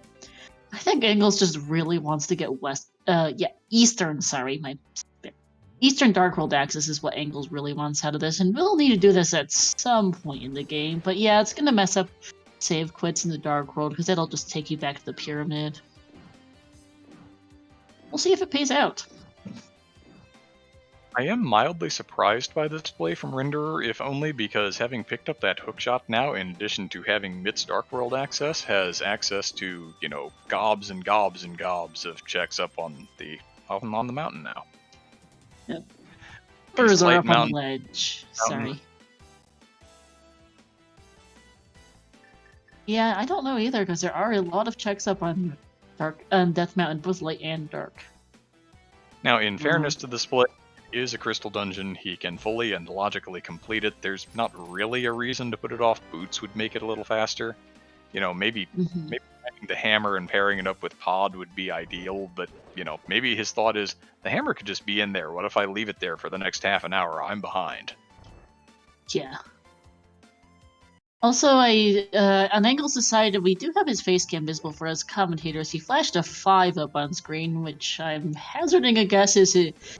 I think Angles just really wants to get Eastern, sorry. Eastern Dark World access is what Angles really wants out of this, and we'll need to do this at some point in the game. But yeah, it's going to mess up save quits in the Dark World, because that'll just take you back to the pyramid. We'll see if it pays out.
I am mildly surprised by this play from Renderer, if only because having picked up that hookshot now, in addition to having Mitt's Dark World access, has access to, you know, gobs and gobs and gobs of checks up on the mountain now.
Yep. Birds are up on the ledge. Sorry. Yeah, I don't know either, because there are a lot of checks up on Death Mountain, both light and dark.
Now, in fairness to this play, it is a crystal dungeon. He can fully and logically complete it. There's not really a reason to put it off. Boots would make it a little faster. You know, maybe having the hammer and pairing it up with Pod would be ideal, but, you know, maybe his thought is, the hammer could just be in there. What if I leave it there for the next half an hour? I'm behind.
Yeah. Also, on Angles' side, we do have his face cam visible for us commentators. He flashed a 5 up on screen, which I'm hazarding a guess is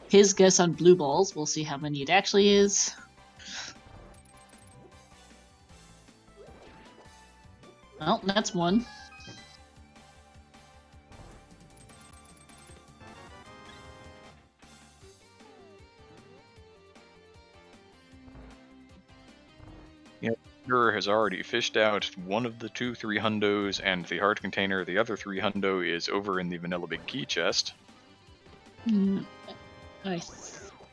his guess on blue balls. We'll see how many it actually is. Well, that's one.
Renderer has already fished out one of the 2 300s, and the hard container, the other 300, is over in the Vanilla Big Key chest.
I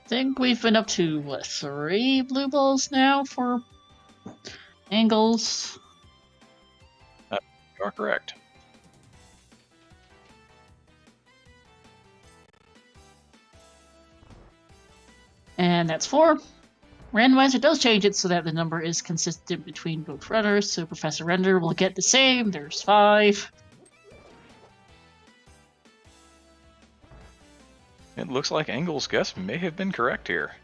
think we've been up to, what, 3 blue balls now for angles?
You are correct.
And that's 4. Randomizer does change it so that the number is consistent between both runners, so Professor Render will get the same. There's 5.
It looks like Engel's guess may have been correct here.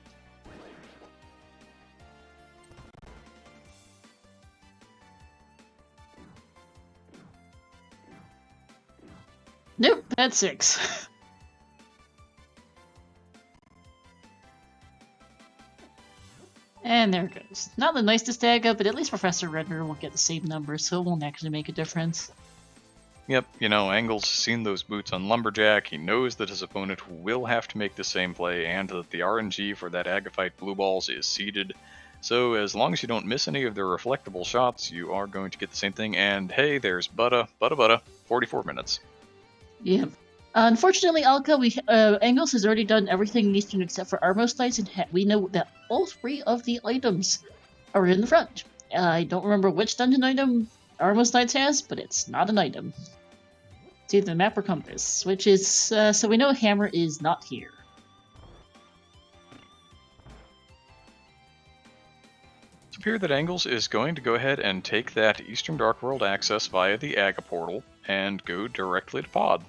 Nope, that's 6. And there it goes. Not the nicest tag up, but at least Professor Render will get the same number, so it won't actually make a difference.
Yep, you know, Engel's seen those boots on Lumberjack, he knows that his opponent will have to make the same play, and that the RNG for that Agaphite blue balls is seeded. So as long as you don't miss any of their reflectable shots, you are going to get the same thing, and hey, there's Butta, 44 minutes.
Yep. Unfortunately, Alka, Engels has already done everything in Eastern except for Armos Knights, and we know that all 3 of the items are in the front. I don't remember which dungeon item Armos Knights has, but it's not an item. It's either the map or compass, which is, so we know Hammer is not here.
It appears that Engels is going to go ahead and take that Eastern Dark World access via the Aga portal and go directly to Pod.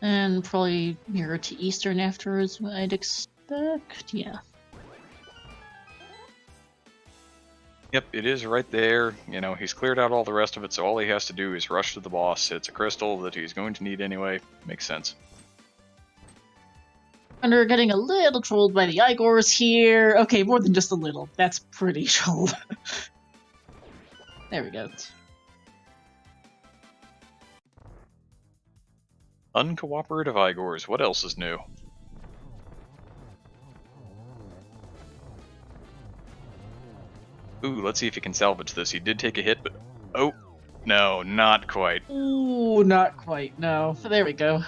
And probably mirror to Eastern afterwards, I'd expect, yeah.
Yep, it is right there. You know, he's cleared out all the rest of it, so all he has to do is rush to the boss. It's a crystal that he's going to need anyway. Makes sense.
And we're getting a little trolled by the Igors here. Okay, more than just a little. That's pretty trolled. There we go.
Uncooperative Igors, what else is new? Ooh, let's see if he can salvage this. He did take a hit, but... Oh, no, not quite.
Ooh, not quite, no. There we go.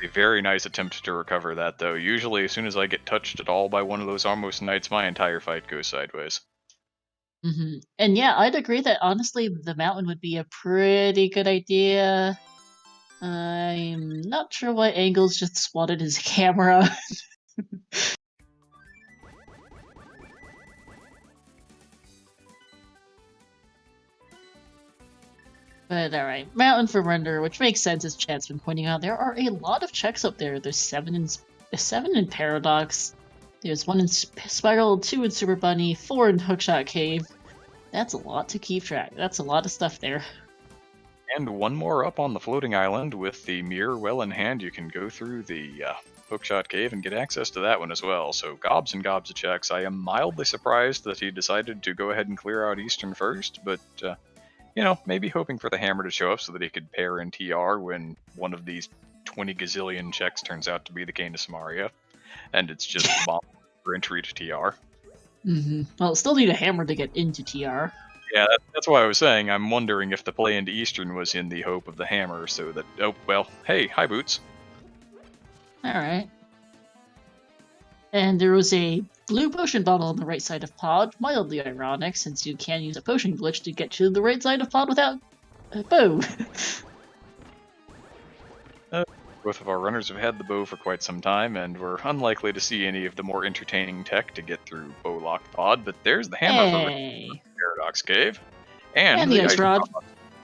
A very nice attempt to recover that, though. Usually, as soon as I get touched at all by one of those Armos Knights, my entire fight goes sideways.
Mm-hmm. And yeah, I'd agree that honestly the mountain would be a pretty good idea. I'm not sure why Angles just swatted his camera. But alright, Mountain for Render, which makes sense as Chad's been pointing out. There are a lot of checks up there. There's 7 in Paradox. There's 1 in Spiral, 2 in Super Bunny, 4 in Hookshot Cave. That's a lot to keep track. That's a lot of stuff there.
And 1 more up on the floating island with the mirror well in hand. You can go through the Hookshot Cave and get access to that one as well. So gobs and gobs of checks. I am mildly surprised that he decided to go ahead and clear out Eastern first, but... you know, maybe hoping for the hammer to show up so that he could pair in TR when one of these 20 gazillion checks turns out to be the Cane of Samaria, and it's just a bomb for entry to TR.
Mm-hmm. Well, still need a hammer to get into TR.
Yeah, that's why I was saying I'm wondering if the play into Eastern was in the hope of the hammer, so that... Oh, well, hey, hi Boots.
Alright. And there was a blue potion bottle on the right side of Pod, mildly ironic, since you can use a potion glitch to get to the right side of Pod without a bow.
Both of our runners have had the bow for quite some time, and we're unlikely to see any of the more entertaining tech to get through bow-locked Pod, but there's the hammer from Paradox Cave. And the
ice rod.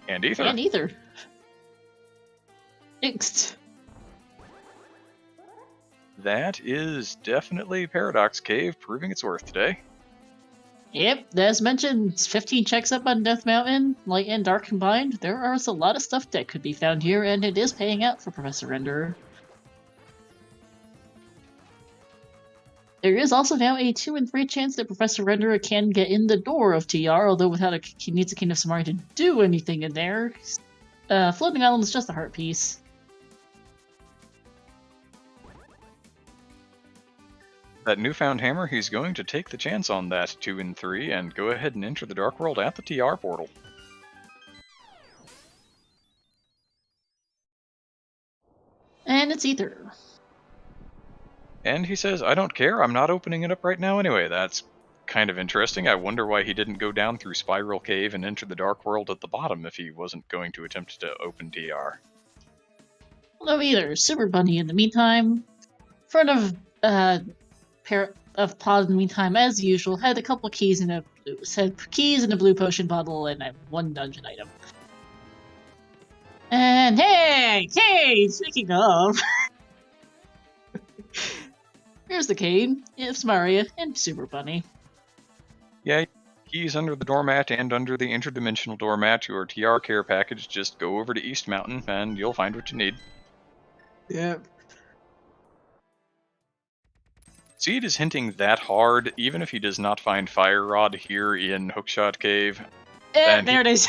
And Ether.
And Ether. Jinxed.
That is definitely Paradox Cave proving its worth today.
Yep, as mentioned, 15 checks up on Death Mountain, Light and Dark combined. There is a lot of stuff that could be found here, and it is paying out for Professor Renderer. There is also now a 2 in 3 chance that Professor Renderer can get in the door of TR, although he needs a King of Samaria to do anything in there. Floating Island is just a heart piece.
that newfound hammer, he's going to take the chance on that 2 and 3 and go ahead and enter the Dark World at the TR portal.
And it's Ether.
And he says, I don't care, I'm not opening it up right now anyway. That's kind of interesting. I wonder why he didn't go down through Spiral Cave and enter the Dark World at the bottom if he wasn't going to attempt to open TR.
No, either. Super Bunny in the meantime, in front of pair of Pod in the meantime, as usual, had a couple keys in a blue potion bottle and one dungeon item. And hey, speaking of, here's the cane. It's Maria and Super Bunny.
Yeah, keys under the doormat and under the interdimensional doormat, your TR care package. Just go over to East Mountain and you'll find what you need.
Yep.
Seed is hinting that hard, even if he does not find Fire Rod here in Hookshot Cave.
There it is.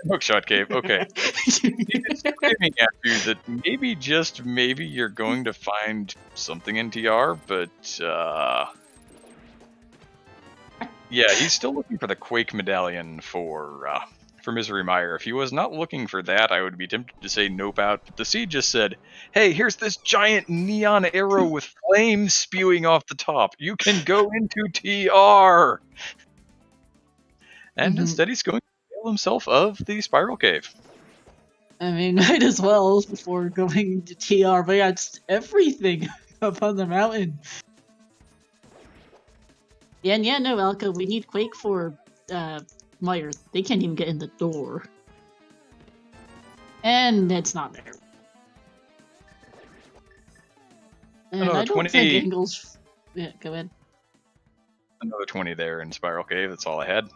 Hookshot Cave, okay. He's screaming at you that maybe, just maybe, you're going to find something in TR, but, yeah, he's still looking for the Quake Medallion for Misery Mire. If he was not looking for that, I would be tempted to say nope out, but the Seed just said, hey, here's this giant neon arrow with flames spewing off the top. You can go into TR! And instead he's going to avail himself of the Spiral Cave.
I mean, might as well before going to TR, but yeah, just everything up on the mountain. Yeah, and yeah, no, Alka, we need Quake for Mire. They can't even get in the door. And it's not there. And
Another
I don't
20.
think Angles... Yeah, go ahead.
Another 20 there in Spiral Cave, that's all I had.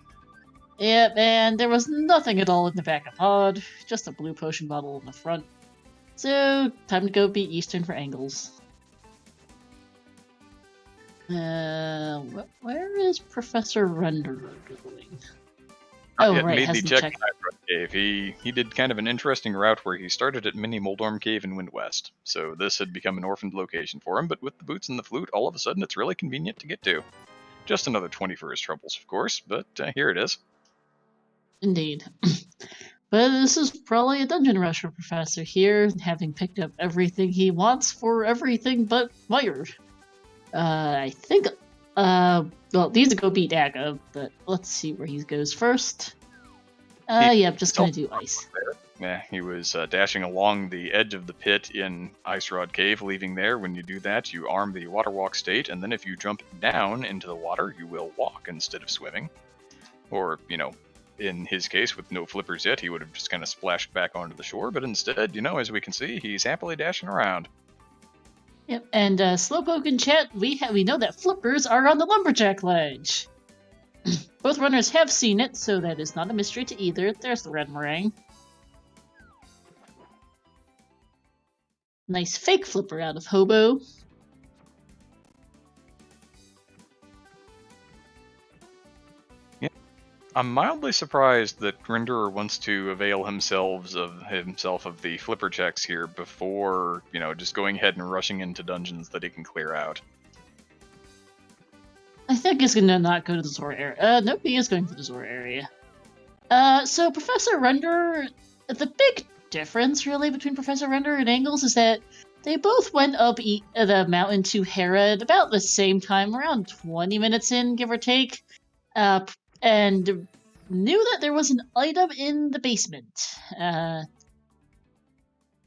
Yep, and there was nothing at all in the back of Pod, just a blue potion bottle in the front. So, time to go beat Eastern for Angles. Where is Professor Render going? Oh,
Yet
right,
made the
hasn't
check
checked.
in Icerock Cave. He did kind of an interesting route where he started at Mini Moldorm Cave and went west. So this had become an orphaned location for him, but with the boots and the flute, all of a sudden it's really convenient to get to. Just another 20 for his troubles, of course, but here it is.
Indeed. But this is probably a dungeon rush for Professor here, having picked up everything he wants for everything but Mire. I think, well, he needs to go beat Aga, but let's see where he goes first. Yeah, just gonna do ice.
Yeah, he was dashing along the edge of the pit in Ice Rod Cave, leaving there. When you do that, you arm the water walk state, and then if you jump down into the water, you will walk instead of swimming. Or, you know, in his case, with no flippers yet, he would have just kind of splashed back onto the shore, but instead, you know, as we can see, he's happily dashing around.
Yep, and Slowpoke in chat, we know that flippers are on the Lumberjack Ledge. Both runners have seen it, so that is not a mystery to either. There's the red meringue. Nice fake flipper out of Hobo.
I'm mildly surprised that Renderer wants to avail himself of the flipper checks here before, you know, just going ahead and rushing into dungeons that he can clear out.
I think he's gonna not go to the Zora area. Nope, he is going for the Zora area. So Professor Render, the big difference really between Professor Render and Angles is that they both went up the mountain to Herod about the same time, around 20 minutes in, give or take. And knew that there was an item in the basement.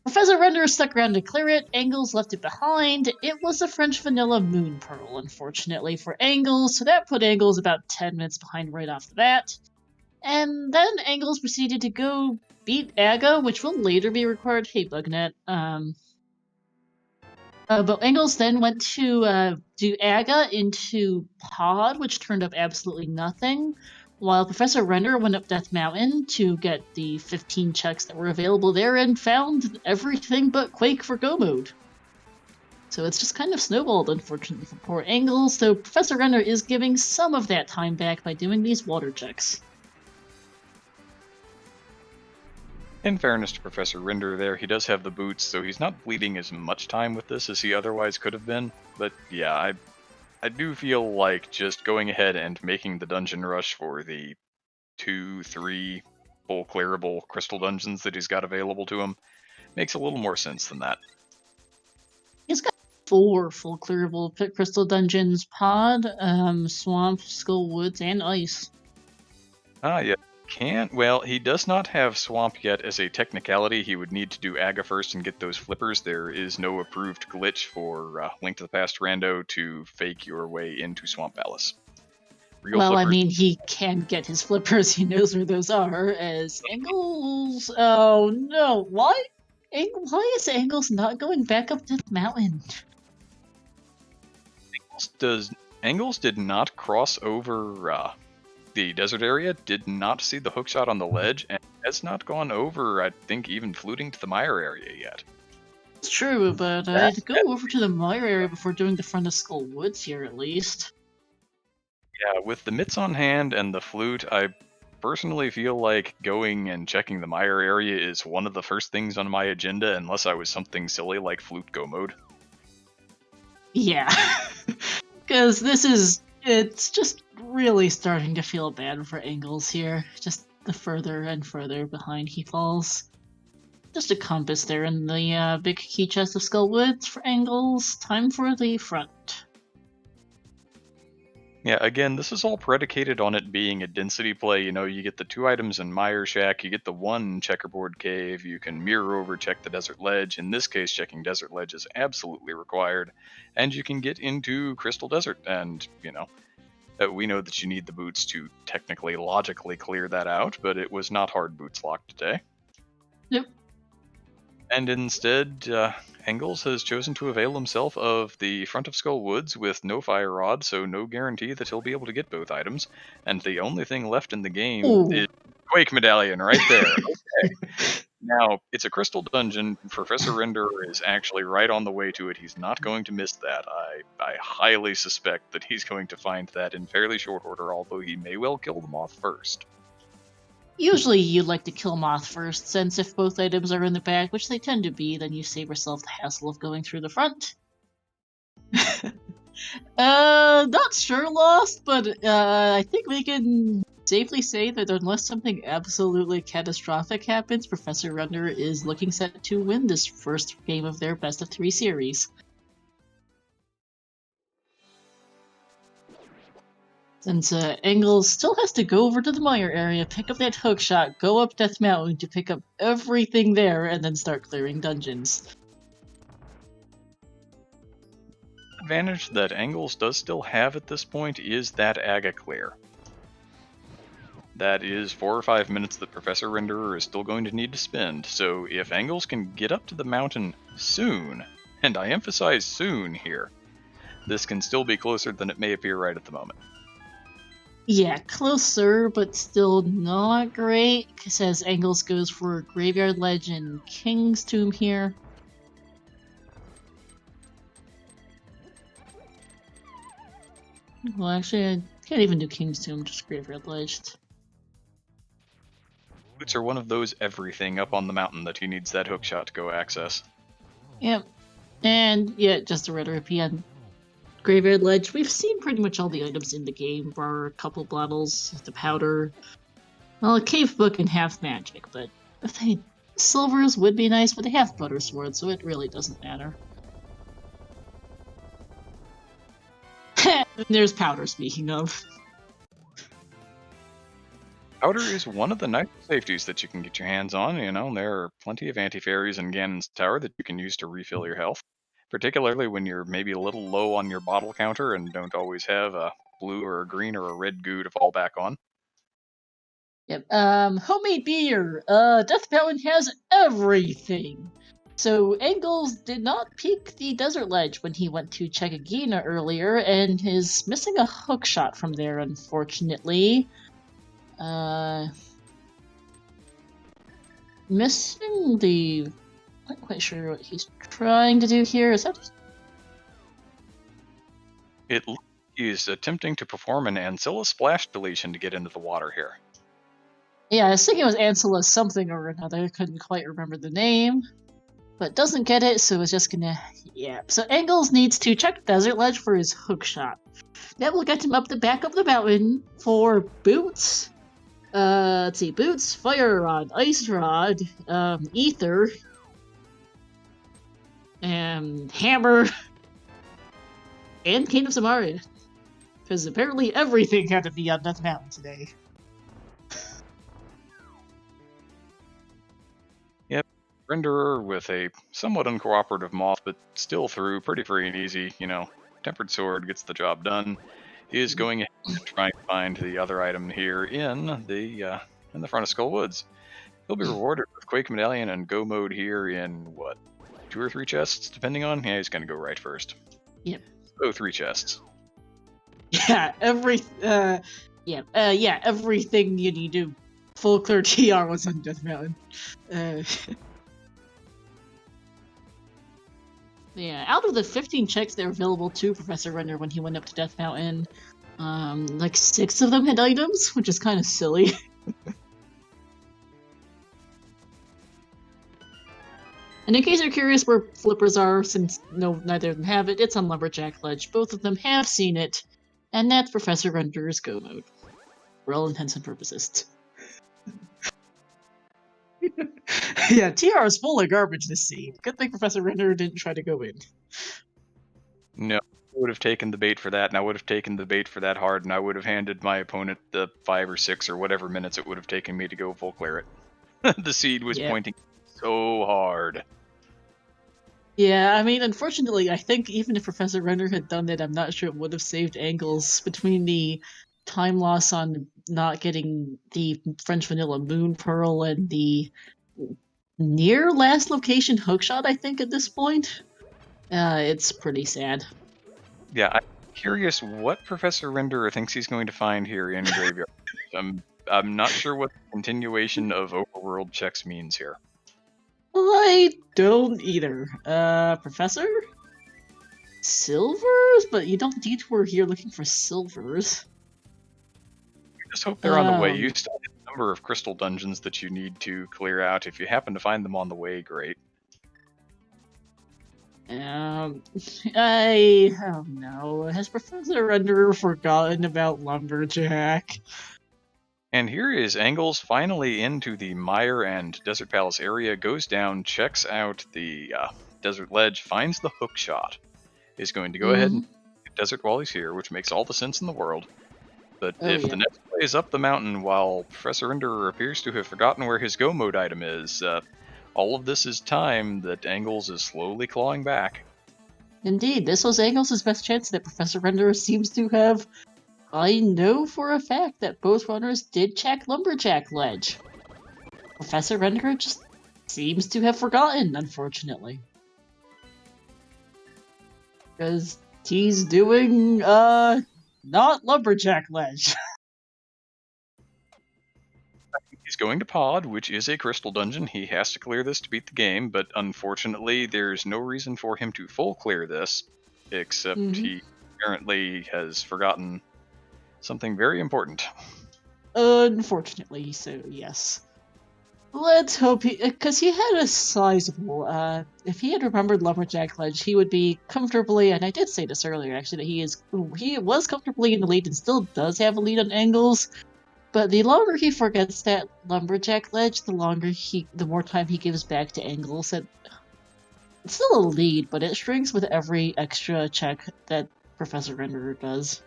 Professor Render stuck around to clear it. Angles left it behind. It was a French vanilla moon pearl, unfortunately, for Angles, so that put Angles about 10 minutes behind right off the bat. And then Angles proceeded to go beat Aga, which will later be required. Hey, Bugnet. But Angles then went to do Aga into Pod, which turned up absolutely nothing, while Professor Render went up Death Mountain to get the 15 checks that were available there and found everything but Quake for Go Mode. So it's just kind of snowballed, unfortunately, for poor Angles, so Professor Render is giving some of that time back by doing these water checks.
In fairness to Professor Render there, he does have the boots, so he's not bleeding as much time with this as he otherwise could have been. But yeah, I do feel like just going ahead and making the dungeon rush for the 2-3 full clearable crystal dungeons that he's got available to him makes a little more sense than that.
He's got 4 full clearable crystal dungeons: Pod, Swamp, Skull Woods, and Ice.
Ah, yeah. Well, he does not have Swamp yet as a technicality. He would need to do Aga first and get those flippers. There is no approved glitch for Link to the Past Rando to fake your way into Swamp Palace.
Well, flippers. I mean, he can get his flippers. He knows where those are. As Angles... Oh, no. Why is Angles not going back up Death Mountain?
Angles did not cross over... the desert area, did not see the hookshot on the ledge, and has not gone over, I think, even fluting to the mire area yet.
It's true, but I'd go over to the mire area before doing the front of Skull Woods here, at least.
Yeah, with the mitts on hand and the flute, I personally feel like going and checking the mire area is one of the first things on my agenda, unless I was something silly like flute go mode.
Yeah, because it's just really starting to feel bad for Angles here. Just the further and further behind he falls. Just a compass there in the big key chest of Skull Woods for Angles. Time for the front.
Yeah, again, this is all predicated on it being a density play. You know, you get the 2 items in Mire Shack, you get the 1 checkerboard cave, you can mirror over check the desert ledge. In this case, checking desert ledge is absolutely required. And you can get into Crystal Desert, and, you know, we know that you need the boots to technically, logically clear that out, but it was not hard boots lock today.
Nope.
And instead, Angles has chosen to avail himself of the front of Skull Woods with no fire rod, so no guarantee that he'll be able to get both items. And the only thing left in the game is Quake Medallion right there. Okay. Now, it's a crystal dungeon. Professor Render is actually right on the way to it. He's not going to miss that. I highly suspect that he's going to find that in fairly short order, although he may well kill the moth first.
Usually you like to kill moth first, since if both items are in the back, which they tend to be, then you save yourself the hassle of going through the front. Not sure Lost, but I think we can safely say that unless something absolutely catastrophic happens, Professor Render is looking set to win this first game of their best of 3 series. Since Angles still has to go over to the mire area, pick up that hookshot, go up Death Mountain to pick up everything there, and then start clearing dungeons.
Advantage that Angles does still have at this point is that Aga clear. That is 4 or 5 minutes that Professor Renderer is still going to need to spend, so if Angles can get up to the mountain soon, and I emphasize soon here, this can still be closer than it may appear right at the moment.
Yeah, closer, but still not great, as Angles goes for Graveyard Ledge and King's Tomb here. Well, actually, I can't even do King's Tomb, just Graveyard Ledge.
Boots are one of those everything up on the mountain that he needs that hookshot to go access.
Yep. And, yeah, just a red RP on Graveyard Ledge. We've seen pretty much all the items in the game, bar a couple bottles, the powder, well, a cave book and half magic, but if they silvers would be nice, but they have butter sword, so it really doesn't matter. There's powder, speaking of.
Powder is one of the nice safeties that you can get your hands on. You know, there are plenty of anti-fairies in Ganon's tower that you can use to refill your health. Particularly when you're maybe a little low on your bottle counter and don't always have a blue or a green or a red goo to fall back on.
Yep. Homemade beer. Death Mountain has everything. So Angles did not peek the desert ledge when he went to check Agina earlier, and is missing a hookshot from there, unfortunately. Missing the... Not quite sure what he's trying to do here. Is that just...
It looks like he's attempting to perform an Ancilla splash deletion to get into the water here.
Yeah, I was thinking it was Ancilla something or another. I couldn't quite remember the name. but doesn't get it, so it's just gonna... Yeah. So Angles needs to check Desert Ledge for his hook shot. That will get him up the back of the mountain for boots. Let's see, boots, fire rod, ice rod, ether, and hammer, and Cane of Samaria. Because apparently everything had to be on Death Mountain today.
Renderer with a somewhat uncooperative moth, but still through pretty free and easy, tempered sword gets the job done, is going ahead and trying to find the other item here in the front of Skull Woods. He'll be rewarded with Quake Medallion and Go Mode here in, 2 or 3 chests, depending on? Yeah, he's going to go right first.
Yep.
So 3 chests.
Yeah, everything you need to full clear TR was on Death Mountain. Yeah, out of the 15 checks that were available to Professor Render when he went up to Death Mountain, 6 of them had items, which is kind of silly. And in case you're curious where flippers are, since neither of them have it, it's on Lumberjack Ledge. Both of them have seen it, and that's Professor Render's Go Mode. For all intents and purposes. Yeah, TR is full of garbage this scene. Good thing Professor Render didn't try to go in.
No, I would have taken the bait for that, and I would have taken the bait for that hard, and I would have handed my opponent the 5 or 6 or whatever minutes it would have taken me to go full clear it. The seed was pointing so hard.
Yeah, I mean, unfortunately, I think even if Professor Render had done it, I'm not sure it would have saved Angles between the time loss on not getting the French Vanilla Moon Pearl and the near last location hookshot, I think, at this point. It's pretty sad.
Yeah, I'm curious what Professor Renderer thinks he's going to find here in Graveyard. I'm not sure what the continuation of overworld checks means here.
I don't either. Professor? Silvers? But you don't detour here looking for silvers.
Just hope they're on the way. You still have a number of crystal dungeons that you need to clear out. If you happen to find them on the way, great.
Oh no. Has Professor Renderer forgotten about Lumberjack?
And here is Angles finally into the Mire and Desert Palace area, goes down, checks out the Desert Ledge, finds the hook shot. Is going to go ahead and get Desert while he's here, which makes all the sense in the world. But the next play is up the mountain while Professor Renderer appears to have forgotten where his Go Mode item is, all of this is time that Angles is slowly clawing back.
Indeed, this was Angles' best chance that Professor Renderer seems to have. I know for a fact that both runners did check Lumberjack Ledge. Professor Renderer just seems to have forgotten, unfortunately. Because he's doing, not Lumberjack Ledge.
He's going to Pod, which is a crystal dungeon. He has to clear this to beat the game, but unfortunately there's no reason for him to full clear this, except he apparently has forgotten something very important.
Unfortunately, so yes. Let's hope because he had a sizable, if he had remembered Lumberjack Ledge, he would be comfortably, and I did say this earlier actually, that he was comfortably in the lead and still does have a lead on Angles, but the longer he forgets that Lumberjack Ledge, the more time he gives back to Angles. It's still a lead, but it shrinks with every extra check that Professor Renderer does.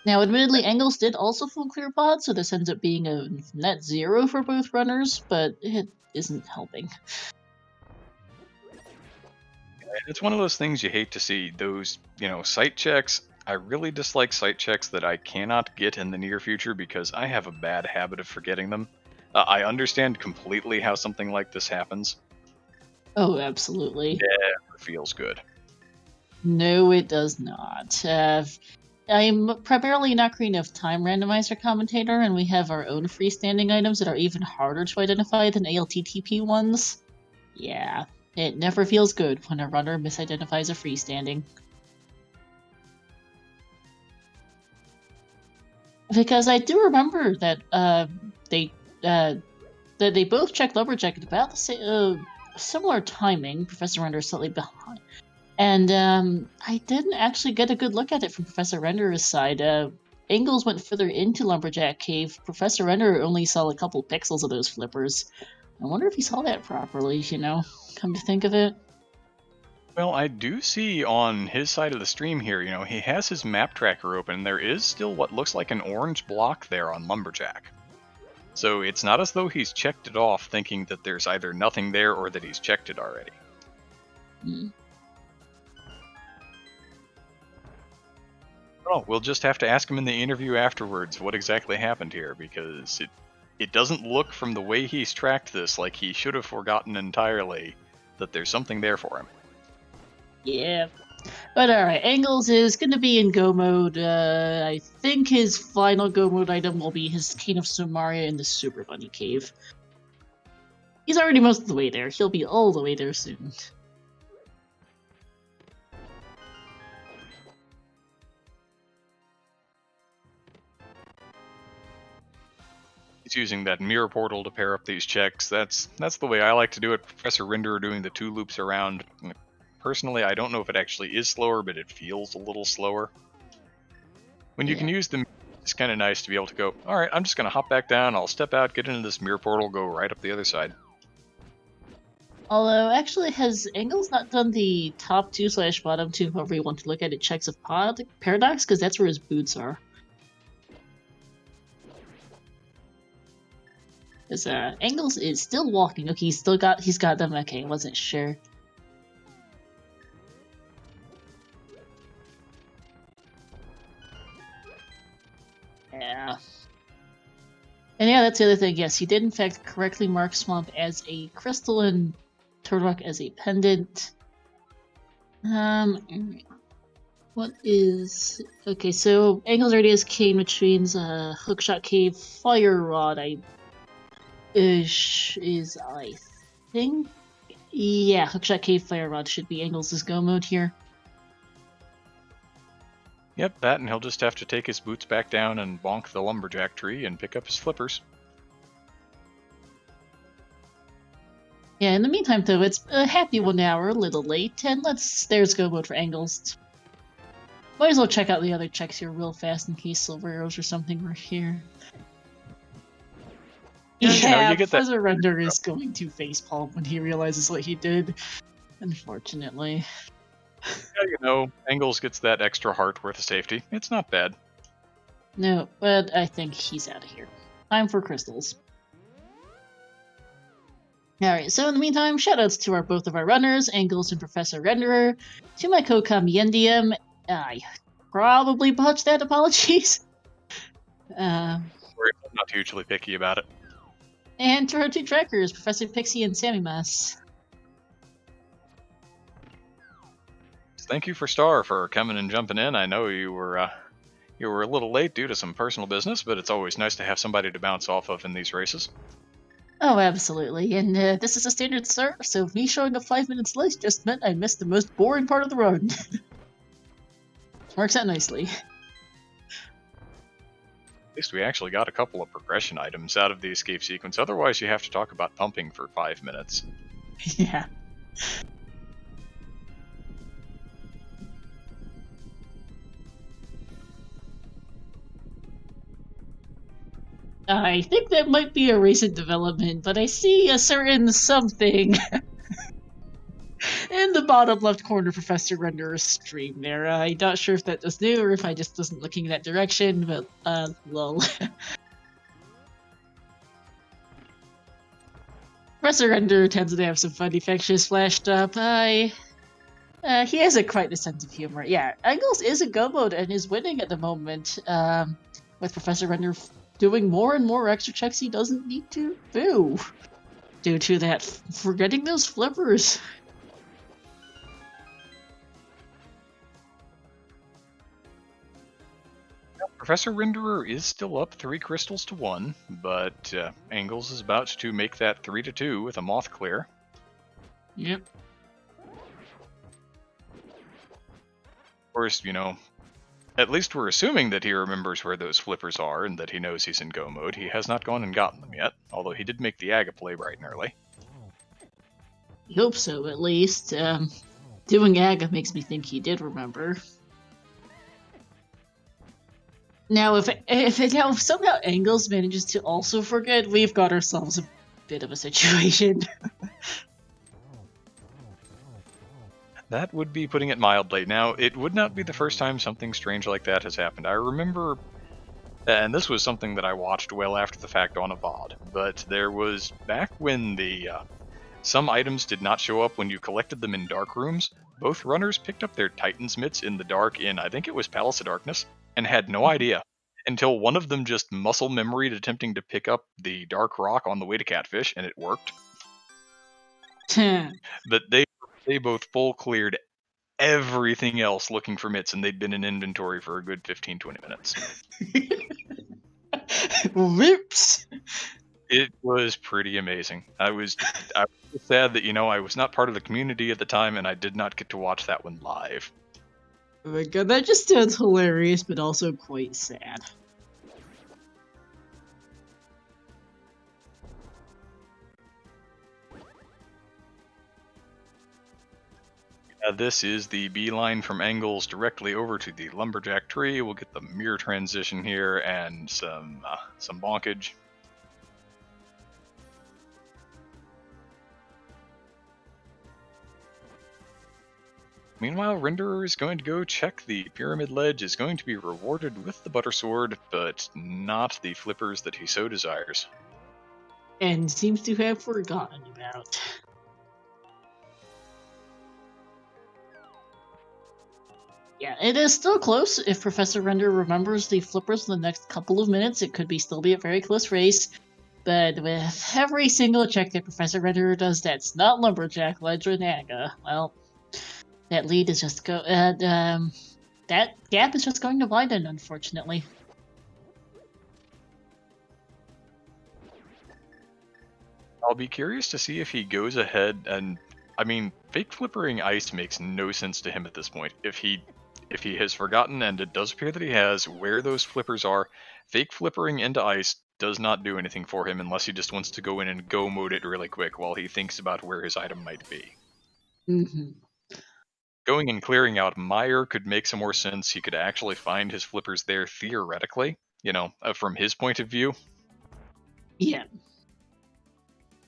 Now, admittedly, Angles did also full clear Pod, so this ends up being a net 0 for both runners, but it isn't helping.
It's one of those things you hate to see. Those, sight checks. I really dislike sight checks that I cannot get in the near future because I have a bad habit of forgetting them. I understand completely how something like this happens.
Oh, absolutely.
Never feels good.
No, it does not. I'm primarily an Ocarina of Time randomizer commentator, and we have our own freestanding items that are even harder to identify than ALTTP ones. Yeah, it never feels good when a runner misidentifies a freestanding. Because I do remember that the that they both checked Lumberjack at about the same, similar timing. Professor Render is slightly behind. And I didn't actually get a good look at it from Professor Renderer's side. Angles went further into Lumberjack Cave. Professor Renderer only saw a couple pixels of those flippers. I wonder if he saw that properly, you know, come to think of it.
Well, I do see on his side of the stream here, you know, he has his map tracker open, and there is still what looks like an orange block there on Lumberjack. So it's not as though he's checked it off thinking that there's either nothing there or that he's checked it already. Well, we'll just have to ask him in the interview afterwards what exactly happened here, because it doesn't look from the way he's tracked this like he should have forgotten entirely that there's something there for him.
Yeah. But alright, Angles is going to be in Go mode. I think his final Go mode item will be his Cane of Somaria in the Super Bunny Cave. He's already most of the way there. He'll be all the way there soon.
He's using that mirror portal to pair up these checks. That's the way I like to do it. Professor Renderer doing the 2 loops around. Personally, I don't know if it actually is slower, but it feels a little slower. When you can use them, it's kind of nice to be able to go, alright, I'm just going to hop back down, I'll step out, get into this mirror portal, go right up the other side.
Although, actually, has Angles not done the top 2/bottom 2, however you want to look at it, checks of Paradox? Because that's where his boots are. Because Angles is still walking. Okay, he's got them. Okay, wasn't sure. Yeah. And yeah, that's the other thing. Yes, he did in fact correctly mark Swamp as a crystal and Turtlerock as a pendant. What is... Okay, so Angles already has Cane, which means Hookshot Cave, Fire Rod, I think... Yeah, Hookshot Cave, Fire Rod should be Angles' Go mode here.
Yep, that, and he'll just have to take his boots back down and bonk the lumberjack tree and pick up his flippers.
Yeah, in the meantime, though, it's a happy 1 hour, a little late, and there's Go mode for Angles. Might as well check out the other checks here real fast in case Silver Arrows or something were here. Yeah,
you get that.
Professor Render is going to facepalm when he realizes what he did, unfortunately.
Yeah, you know, Angles gets that extra heart worth of safety. It's not bad.
No, but I think he's out of here. Time for crystals. Alright, so in the meantime, shoutouts to both of our runners, Angles and Professor Renderer. To my co-com Yendium, I probably botched that, apologies.
I'm not hugely picky about it.
And to our 2 trackers, Professor Pixie and Sammy Mas.
Thank you for Star for coming and jumping in. I know you were a little late due to some personal business, but it's always nice to have somebody to bounce off of in these races.
Oh, absolutely. And this is a standard start, so me showing up 5 minutes late just meant I missed the most boring part of the run. Works out nicely.
At least we actually got a couple of progression items out of the escape sequence. Otherwise, you have to talk about pumping for 5 minutes.
Yeah. I think that might be a recent development, but I see a certain something in the bottom left corner of Professor Renderer's stream there. I'm not sure if that was new or if I just wasn't looking in that direction, but lol. Professor Renderer tends to have some funny fixtures flashed up. He has quite a sense of humor. Yeah, Angles is a go mode and is winning at the moment, with Professor Renderer doing more and more extra checks he doesn't need to do due to that forgetting those flippers.
Professor Renderer is still up 3 crystals to 1, but Angles is about to make that 3 to 2 with a moth clear.
Yep.
Of course, you know, At least we're assuming that he remembers where those flippers are and that he knows he's in go mode. He has not gone and gotten them yet, although he did make the Aga play bright and early.
I hope so, at least. Doing Aga makes me think he did remember. Now, if somehow Angles manages to also forget, we've got ourselves a bit of a situation.
That would be putting it mildly. Now, it would not be the first time something strange like that has happened. I remember, and this was something that I watched well after the fact on a VOD, but there was back when the some items did not show up when you collected them in dark rooms. Both runners picked up their Titan's mitts in the dark in, I think it was Palace of Darkness, and had no idea until one of them just muscle memoried attempting to pick up the dark rock on the way to Catfish, and it worked. But they both full cleared everything else looking for mitts, and they'd been in inventory for a good 15-20 minutes.
Whoops!
It was pretty amazing. I was sad that, I was not part of the community at the time, and I did not get to watch that one live.
Oh my god, that just sounds hilarious, but also quite sad.
This is the beeline from Angles directly over to the lumberjack tree. We'll get the mirror transition here and some bonkage. Meanwhile, Renderer is going to go check the pyramid ledge, is going to be rewarded with the butter sword, but not the flippers that he so desires.
And seems to have forgotten about. Yeah, it is still close. If Professor Render remembers the flippers in the next couple of minutes, it could still be a very close race. But with every single check that Professor Render does that's not Lumberjack, Ledge, or Naga, well, that lead is just that gap is just going to widen, unfortunately.
I'll be curious to see if he goes ahead and, fake flippering ice makes no sense to him at this point. If he has forgotten, and it does appear that he has, where those flippers are, fake flippering into ice does not do anything for him unless he just wants to go in and go mode it really quick while he thinks about where his item might be.
Mm-hmm.
Going and clearing out Meyer could make some more sense. He could actually find his flippers there theoretically, from his point of view.
Yeah.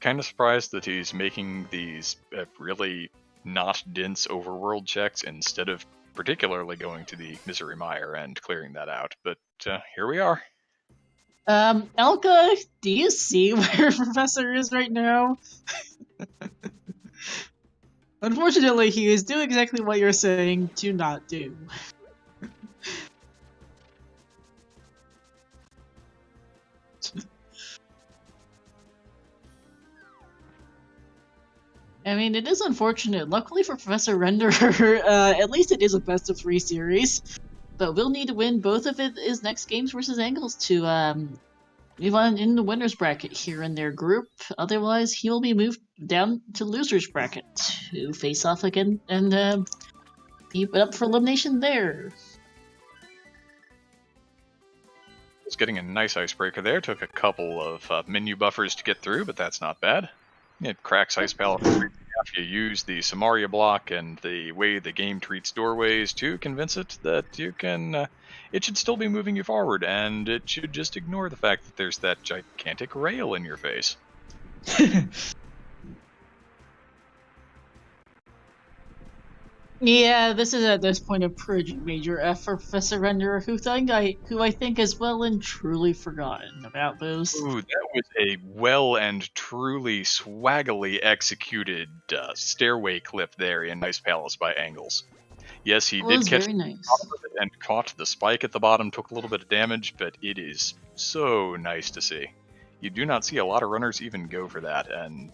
Kind of surprised that he's making these really not dense overworld checks instead of particularly going to the Misery Mire and clearing that out, but here we are.
Elka, do you see where Professor is right now? Unfortunately, he is doing exactly what you're saying to not do. It is unfortunate. Luckily for Professor Render, at least it is a best-of-3 series. But we'll need to win both of his next games versus Angles to move on in the winner's bracket here in their group. Otherwise, he will be moved down to loser's bracket to face off again and be up for elimination there.
Was getting a nice icebreaker there. Took a couple of menu buffers to get through, but that's not bad. It cracks Ice Palace after you use the Samaria block and the way the game treats doorways to convince it that you can. It should still be moving you forward, and it should just ignore the fact that there's that gigantic rail in your face.
Yeah, this is at this point a pretty major F for Professor Renderer, who I think has well and truly forgotten about those.
Ooh, that was a well and truly swaggily executed stairway clip there in Ice Palace by Angles. Yes, he did catch
nice.
and caught the spike at the bottom, took a little bit of damage, but it is so nice to see. You do not see a lot of runners even go for that, and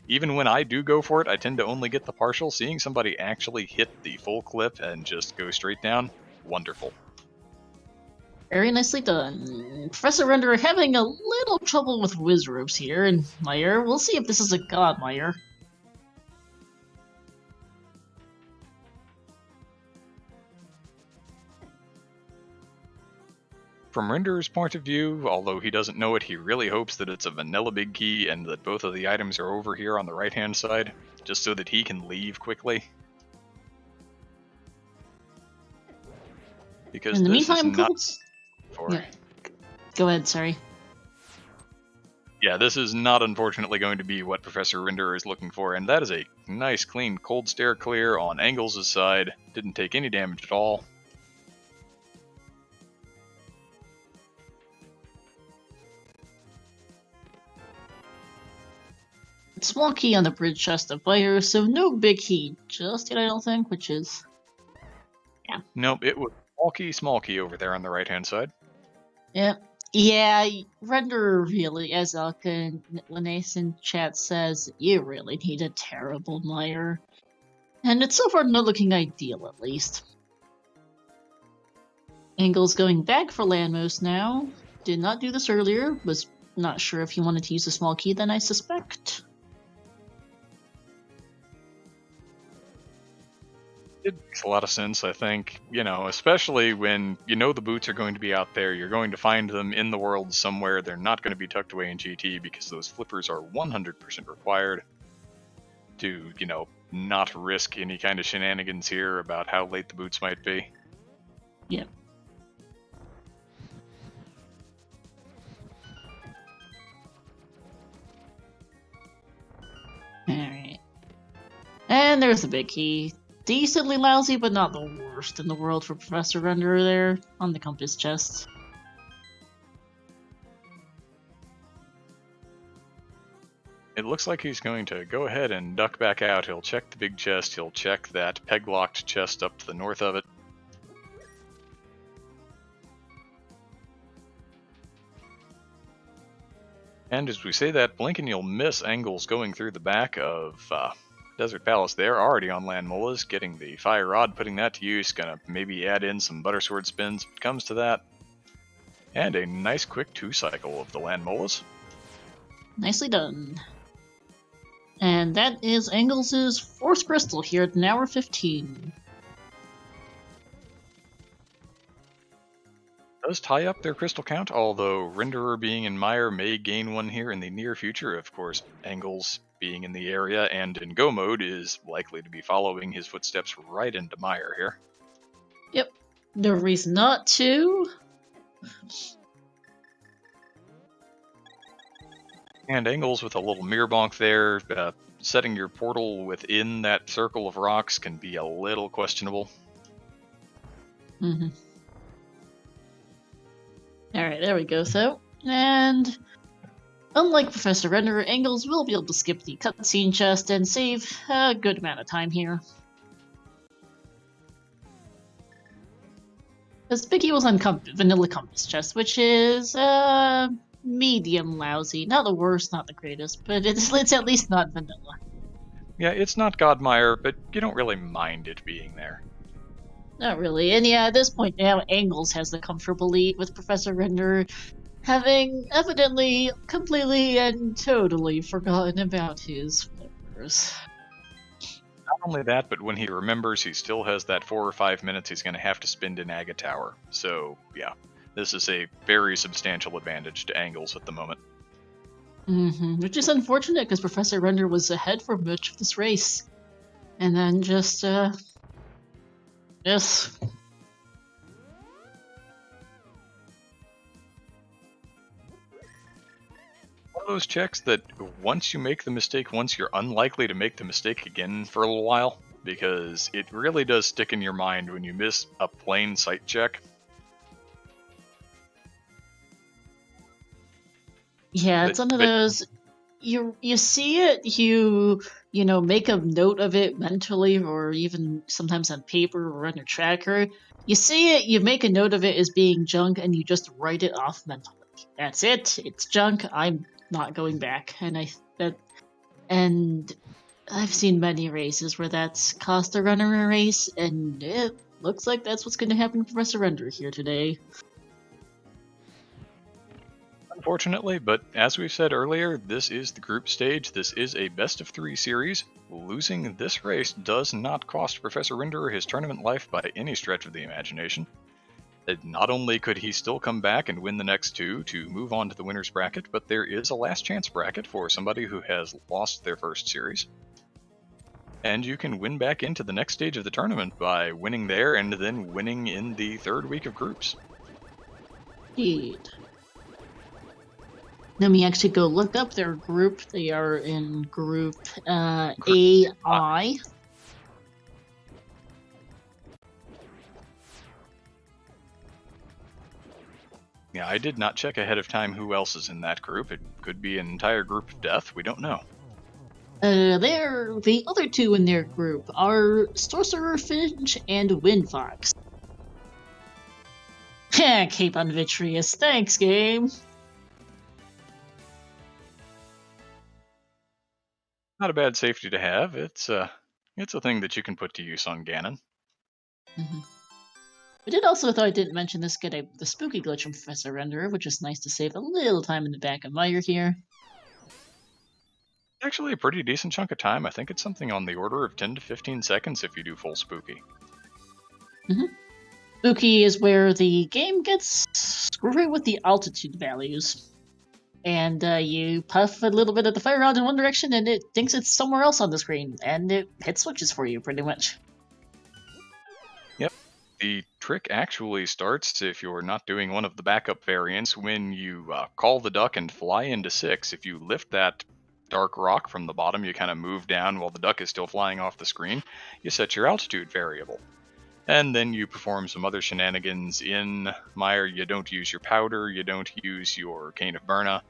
even when I do go for it, I tend to only get the partial. Seeing somebody actually hit the full clip and just go straight down, wonderful.
Very nicely done. Professor Renderer having a little trouble with whiz ropes here, and Meyer, we'll see if this is a god, Meyer.
From Renderer's point of view, although he doesn't know it, he really hopes that it's a vanilla big key and that both of the items are over here on the right-hand side, just so that he can leave quickly. Because
In the
this
meantime,
is not
Colts.
for.
Yeah. Go ahead. Sorry.
Yeah, this is not unfortunately going to be what Professor Renderer is looking for, and that is a nice, clean, cold stare clear on Anglz' side. Didn't take any damage at all.
Small key on the bridge chest of fire, so no big key just yet, I don't think, which is...
Nope, it was small key over there on the right-hand side.
Yeah. Yeah, Render really, as Alka and Linnaeus in chat says, you really need a terrible mire. And it's so far not looking ideal, at least. Angl's going back for landmost now. Did not do this earlier. Was not sure if he wanted to use a small key then, I suspect.
It makes a lot of sense, I think. You know, especially when you know the boots are going to be out there, you're going to find them in the world somewhere. They're not going to be tucked away in GT because those flippers are 100% required to, you know, not risk any kind of shenanigans here about how late the boots might be.
Yep. Alright. And there's the big key. Decently lousy, but not the worst in the world for Professor Renderer there on the compass chest.
It looks like he's going to go ahead and duck back out. He'll check the big chest. He'll check that peg-locked chest up to the north of it. And as we say that, blink and you'll miss Anglz going through the back of Desert Palace there, already on Land Molas, getting the Fire Rod, putting that to use, gonna maybe add in some Buttersword spins if it comes to that. And a nice quick 2-cycle of the Land Molas.
Nicely done. And that is Anglz' fourth crystal here at an hour 15.
Does tie up their crystal count, although Renderer being in Mire may gain one here in the near future. Of course, Anglz being in the area and in go mode is likely to be following his footsteps right into Mire here.
Yep. No reason not to.
And Anglz with a little mirror bonk there. Setting your portal within that circle of rocks can be a little questionable.
Mm-hmm. Alright, there we go, so. And unlike Professor Renderer, Anglz will be able to skip the cutscene chest and save a good amount of time here. Because Biggie was on Vanilla Compass chest, which is medium lousy. Not the worst, not the greatest, but it's at least not vanilla.
Yeah, it's not Godmire, but you don't really mind it being there.
Not really. And yeah, at this point now, Anglz has the comfortable lead with Professor Renderer having evidently completely and totally forgotten about his flippers.
Not only that, but when he remembers, he still has that 4 or 5 minutes he's going to have to spend in Aga Tower. So, yeah, this is a very substantial advantage to Anglz at the moment.
Mm-hmm. Which is unfortunate, because Professor Renderer was ahead for much of this race. And then just, yes.
One of those checks that once you make the mistake once, you're unlikely to make the mistake again for a little while, because it really does stick in your mind when you miss a plain sight check.
Yeah, it's one of those. You see it, you know, make a note of it mentally, or even sometimes on paper or on your tracker. You see it, you make a note of it as being junk, and you just write it off mentally. That's it. It's junk. I'm not going back. And I've seen many races where that's cost a runner a race, and it looks like that's what's going to happen to Professor Renderer here today.
Unfortunately, but as we said earlier, this is the group stage. This is a best-of-3 series. Losing this race does not cost Professor Renderer his tournament life by any stretch of the imagination. Not only could he still come back and win the next two to move on to the winner's bracket, but there is a last chance bracket for somebody who has lost their first series. And you can win back into the next stage of the tournament by winning there and then winning in the third week of groups.
Indeed. Let me actually go look up their group. They are in group AI.
Yeah, I did not check ahead of time who else is in that group. It could be an entire group of death. We don't know.
The other two in their group are Sorcerer Finch and Windfox. Cape on Vitreous. Thanks, game.
Not a bad safety to have. It's a thing that you can put to use on Ganon.
Mm-hmm. I did also, though I didn't mention this, get the spooky glitch from Professor Renderer, which is nice to save a little time in the back of Meyer here.
Actually, a pretty decent chunk of time. I think it's something on the order of 10 to 15 seconds if you do full spooky.
Mm-hmm. Spooky is where the game gets screwy with the altitude values. And you puff a little bit of the fire rod in one direction, and it thinks it's somewhere else on the screen, and it hit switches for you, pretty much.
Yep. The trick actually starts, if you're not doing one of the backup variants, when you call the duck and fly into 6. If you lift that dark rock from the bottom, you kind of move down while the duck is still flying off the screen, you set your altitude variable. And then you perform some other shenanigans in Meyer. You don't use your powder, you don't use your Cane of Burna,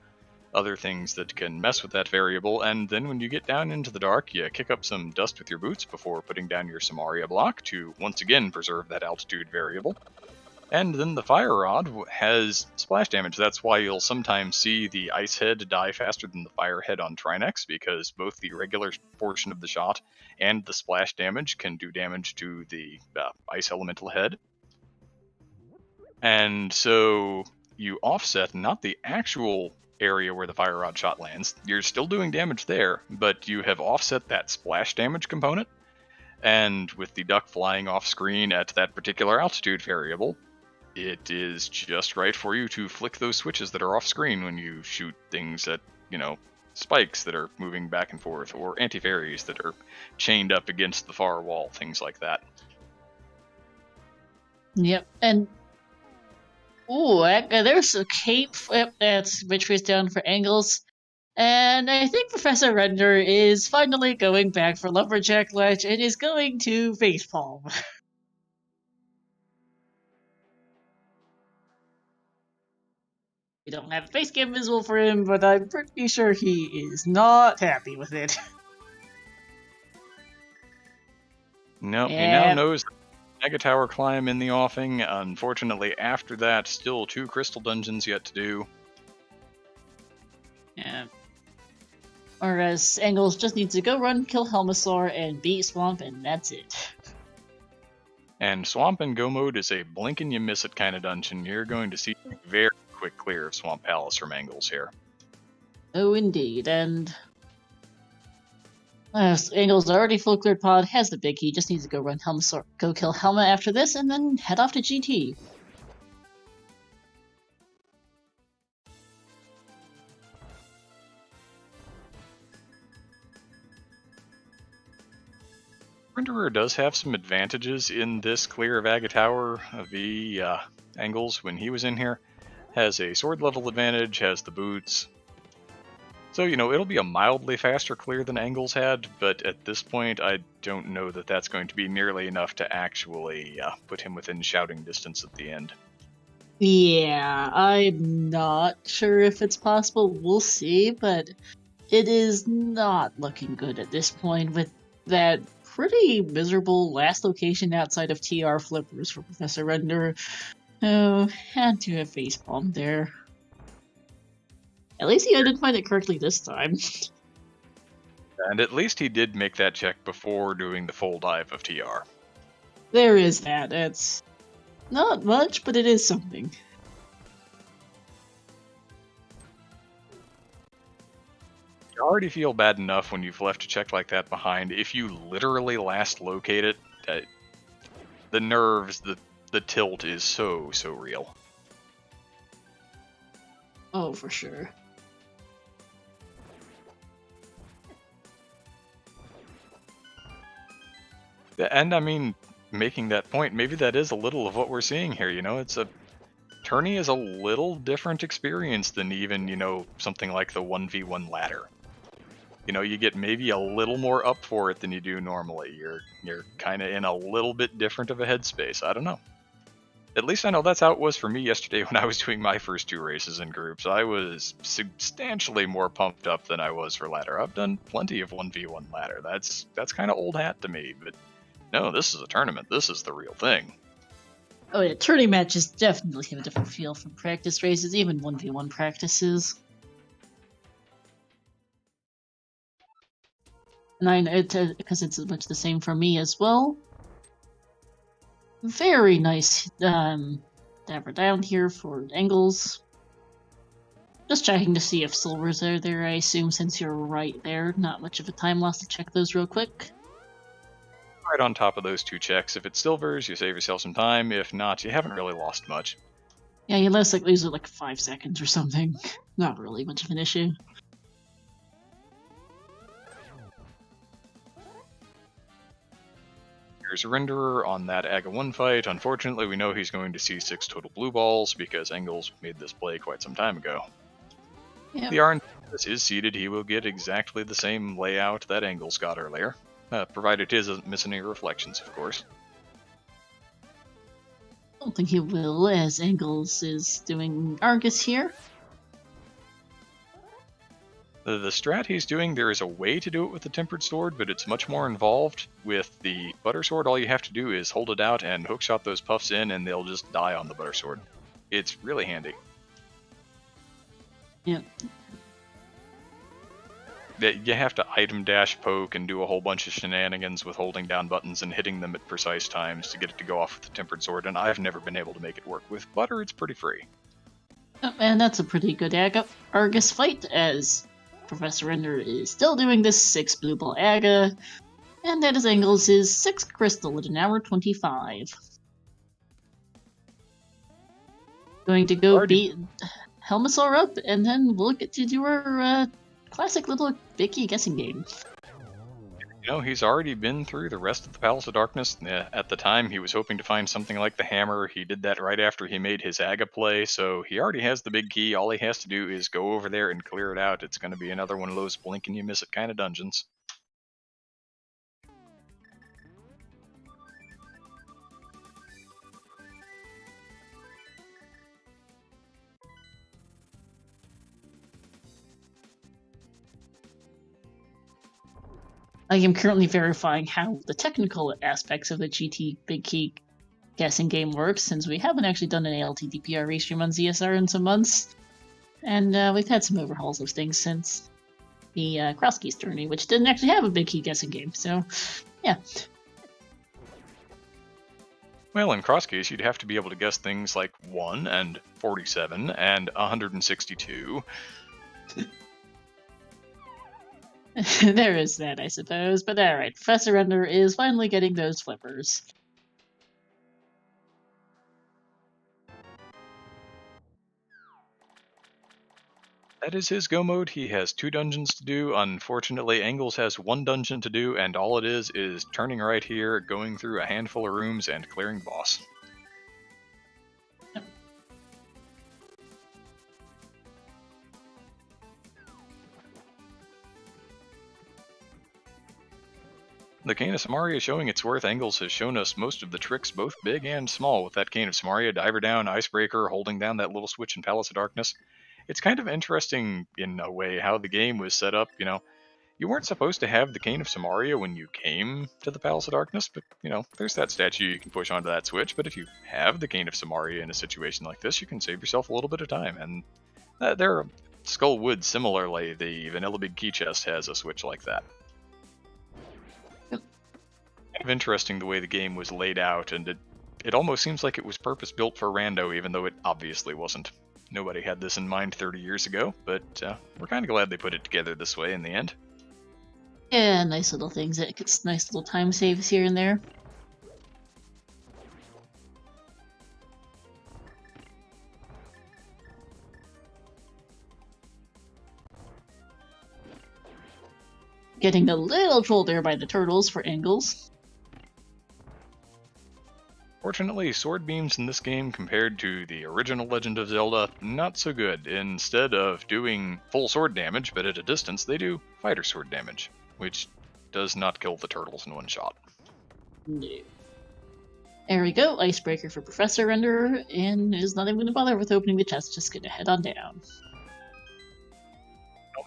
other things that can mess with that variable, and then when you get down into the dark, you kick up some dust with your boots before putting down your Samaria block to once again preserve that altitude variable. And then the fire rod has splash damage. That's why you'll sometimes see the ice head die faster than the fire head on Trinex, because both the regular portion of the shot and the splash damage can do damage to the ice elemental head. And so you offset not the actual area where the fire rod shot lands. You're still doing damage there, but you have offset that splash damage component. And with the duck flying off screen at that particular altitude variable, it is just right for you to flick those switches that are off screen when you shoot things at, spikes that are moving back and forth, or anti-fairies that are chained up against the far wall, things like that.
Yep, and ooh, there's a cape that's Vitreous down for angles. And I think Professor Render is finally going back for Lumberjack Ledge and is going to facepalm. We don't have a face cam visual for him, but I'm pretty sure he is not happy with it.
Nope, he now knows Mega Tower climb in the offing. Unfortunately, after that, still 2 crystal dungeons yet to do.
Yeah. Whereas Angles just needs to go run, kill Helmasaur, and beat Swamp, and that's it.
And Swamp and Go mode is a blink and you miss it kind of dungeon. You're going to see a very quick clear of Swamp Palace from Angles here.
Oh, indeed, and Angle's already full cleared pod, has the big key, just needs to go run Helmasaur, go kill Helma after this, and then head off to GT.
Renderer does have some advantages in this clear of Aga Tower v Angles when he was in here. Has a sword level advantage, has the boots. So, it'll be a mildly faster clear than Angles had, but at this point I don't know that that's going to be nearly enough to actually put him within shouting distance at the end.
Yeah, I'm not sure if it's possible, we'll see, but it is not looking good at this point with that pretty miserable last location outside of TR Flippers for Professor Render. Oh, had to have facepalmed there. At least he identified it correctly this time.
And at least he did make that check before doing the full dive of TR.
There is that. It's not much, but it is something.
You already feel bad enough when you've left a check like that behind. If you literally last locate it, the nerves, the the tilt is so real.
Oh, for sure.
And I mean, making that point, maybe that is a little of what we're seeing here. You know, tourney is a little different experience than even, you know, something like the 1v1 ladder. You know, you get maybe a little more up for it than you do normally. You're kind of in a little bit different of a headspace. I don't know. At least I know that's how it was for me yesterday when I was doing my first 2 races in groups. I was substantially more pumped up than I was for ladder. I've done plenty of 1v1 ladder. That's kind of old hat to me, but no, this is a tournament. This is the real thing.
Oh yeah, tourney matches definitely have a different feel from practice races, even 1v1 practices. And I know because it's much the same for me as well. Very nice dabber down here for angles. Just checking to see if silvers are there, I assume, since you're right there. Not much of a time loss to check those real quick.
Right on top of those 2 checks. If it's silvers, you save yourself some time. If not, you haven't really lost much.
Yeah, you lose like 5 seconds or something. Not really much of an issue.
Here's a renderer on that AGA 1 fight. Unfortunately, we know he's going to see 6 total blue balls because Engels made this play quite some time ago.
Yep.
The RN is seated, he will get exactly the same layout that Engels got earlier. Provided his doesn't miss any reflections, of course.
I don't think he will, as Engels is doing Argus here.
The strat he's doing, there is a way to do it with the Tempered Sword, but it's much more involved. With the Butter Sword, all you have to do is hold it out and hookshot those puffs in, and they'll just die on the Butter Sword. It's really handy.
Yep.
You have to item dash poke and do a whole bunch of shenanigans with holding down buttons and hitting them at precise times to get it to go off with the Tempered Sword, and I've never been able to make it work. With Butter, it's pretty free.
And that's a pretty good Argus fight, as Professor Render is still doing this 6 blue ball Aga, and that is Engels' 6th crystal at 1 hour 25. Going to go beat Helmasaur up, and then we'll get to do our classic little big key guessing game.
You know, he's already been through the rest of the Palace of Darkness. At the time, he was hoping to find something like the hammer. He did that right after he made his Aga play, so he already has the big key. All he has to do is go over there and clear it out. It's going to be another one of those blink and you miss it kind of dungeons.
I am currently verifying how the technical aspects of the GT Big Key guessing game works, since we haven't actually done an ALTTP restream on ZSR in some months. And we've had some overhauls of things since the Cross Keys tourney, which didn't actually have a Big Key guessing game, so yeah.
Well, in Cross Keys, you'd have to be able to guess things like 1 and 47 and 162.
There is that, I suppose. But alright, Professor Render is finally getting those flippers.
That is his go mode. He has 2 dungeons to do. Unfortunately, Engels has 1 dungeon to do, and all it is turning right here, going through a handful of rooms, and clearing boss. The Cane of Samaria is showing its worth. Engels has shown us most of the tricks, both big and small, with that Cane of Samaria, Diver Down, Icebreaker, holding down that little switch in Palace of Darkness. It's kind of interesting, in a way, how the game was set up. You know, you weren't supposed to have the Cane of Samaria when you came to the Palace of Darkness, but, you know, there's that statue you can push onto that switch. But if you have the Cane of Samaria in a situation like this, you can save yourself a little bit of time. And there, Skullwood, similarly, the Vanilla Big Key Chest has a switch like that. Kind of interesting the way the game was laid out, and it almost seems like it was purpose-built for Rando, even though it obviously wasn't. Nobody had this in mind 30 years ago, but we're kind of glad they put it together this way in the end.
Yeah, nice little things. It gets nice little time saves here and there. Getting a little trolled there by the turtles for angles.
Fortunately, sword beams in this game compared to the original Legend of Zelda, not so good. Instead of doing full sword damage, but at a distance, they do fighter sword damage, which does not kill the turtles in one shot.
No. There we go, icebreaker for Professor Render, and is not even going to bother with opening the chest, just going to head on down.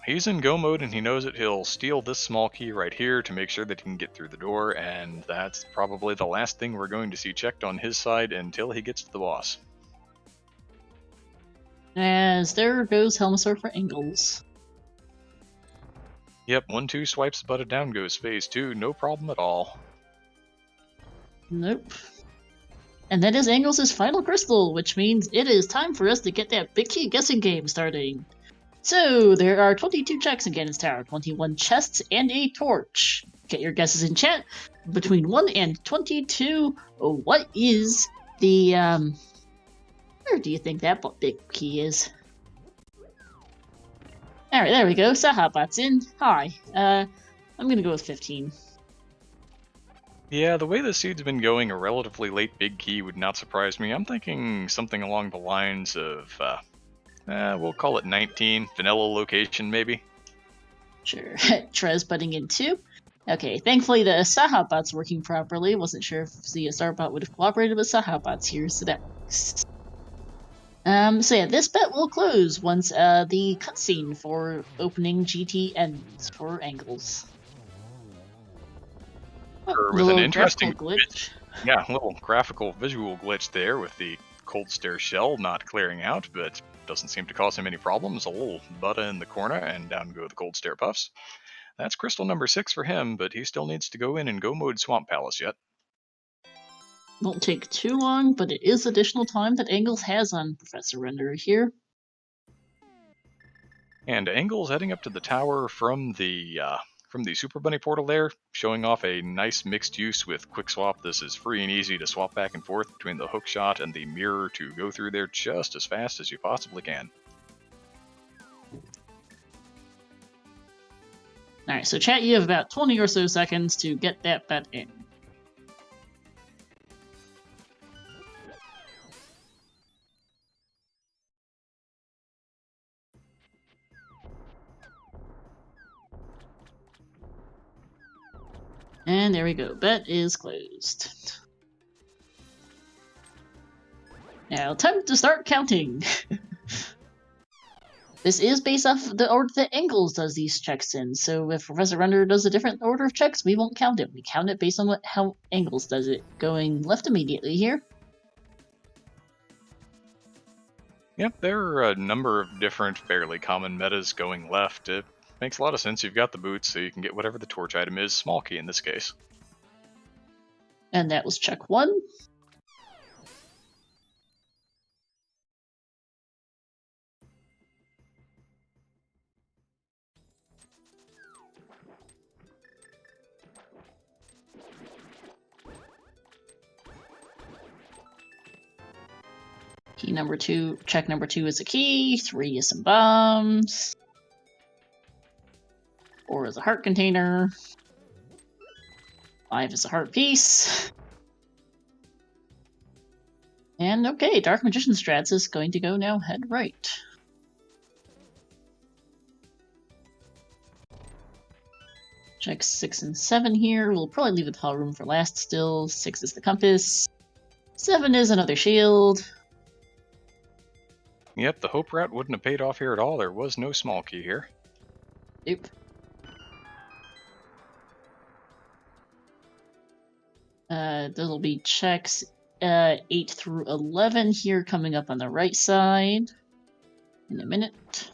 He's in go mode and he knows that he'll steal this small key right here to make sure that he can get through the door, and that's probably the last thing we're going to see checked on his side until he gets to the boss.
As there goes Helmasaur for angles.
Yep, 1-2 swipes the button, down goes phase 2, no problem at all.
Nope. And that is Angles' final crystal, which means it is time for us to get that big key guessing game starting. So, there are 22 checks in Ganon's Tower, 21 chests, and a torch. Get your guesses in chat. Between 1 and 22, what is the, where do you think that big key is? Alright, there we go. Sahabot's in. Hi. I'm gonna go with 15.
Yeah, the way the seed's been going, a relatively late big key would not surprise me. I'm thinking something along the lines of, we'll call it 19. Vanilla location, maybe?
Sure. Trez butting in too. Okay, thankfully the Sahabot's working properly. Wasn't sure if the Starbot would have cooperated with Sahabot's here, so that works. So yeah, this bet will close once the cutscene for opening GT ends for Angles.
Sure, with an interesting
glitch.
Yeah, a little graphical visual glitch there with the cold stare shell not clearing out, but doesn't seem to cause him any problems. A little butter in the corner, and down go the cold stare puffs. That's crystal number 6 for him, but he still needs to go in and go mode Swamp Palace yet.
Won't take too long, but it is additional time that Angles has on Professor Render here.
And Angles heading up to the tower from the Super Bunny portal there, showing off a nice mixed use with Quick Swap. This is free and easy to swap back and forth between the hook shot and the mirror to go through there just as fast as you possibly can.
Alright, so chat, you have about 20 or so seconds to get that bet in. And there we go. Bet is closed. Now, time to start counting. This is based off the order that Angles does these checks in, so if Professor Render does a different order of checks, we won't count it. We count it based on how Angles does it. Going left immediately here.
Yep, there are a number of different fairly common metas going left. It makes a lot of sense. You've got the boots, so you can get whatever the torch item is, small key in this case.
And that was check 1. Key number 2, check number 2 is a key, 3 is some bombs, 4 is a heart container, 5 is a heart piece. And okay, Dark Magician Strats is going to go now head right. Check 6 and 7 here. We'll probably leave the tall room for last still. 6 is the compass. 7 is another shield.
Yep, the hope route wouldn't have paid off here at all. There was no small key here.
Nope. There'll be checks 8 through 11 here coming up on the right side in a minute.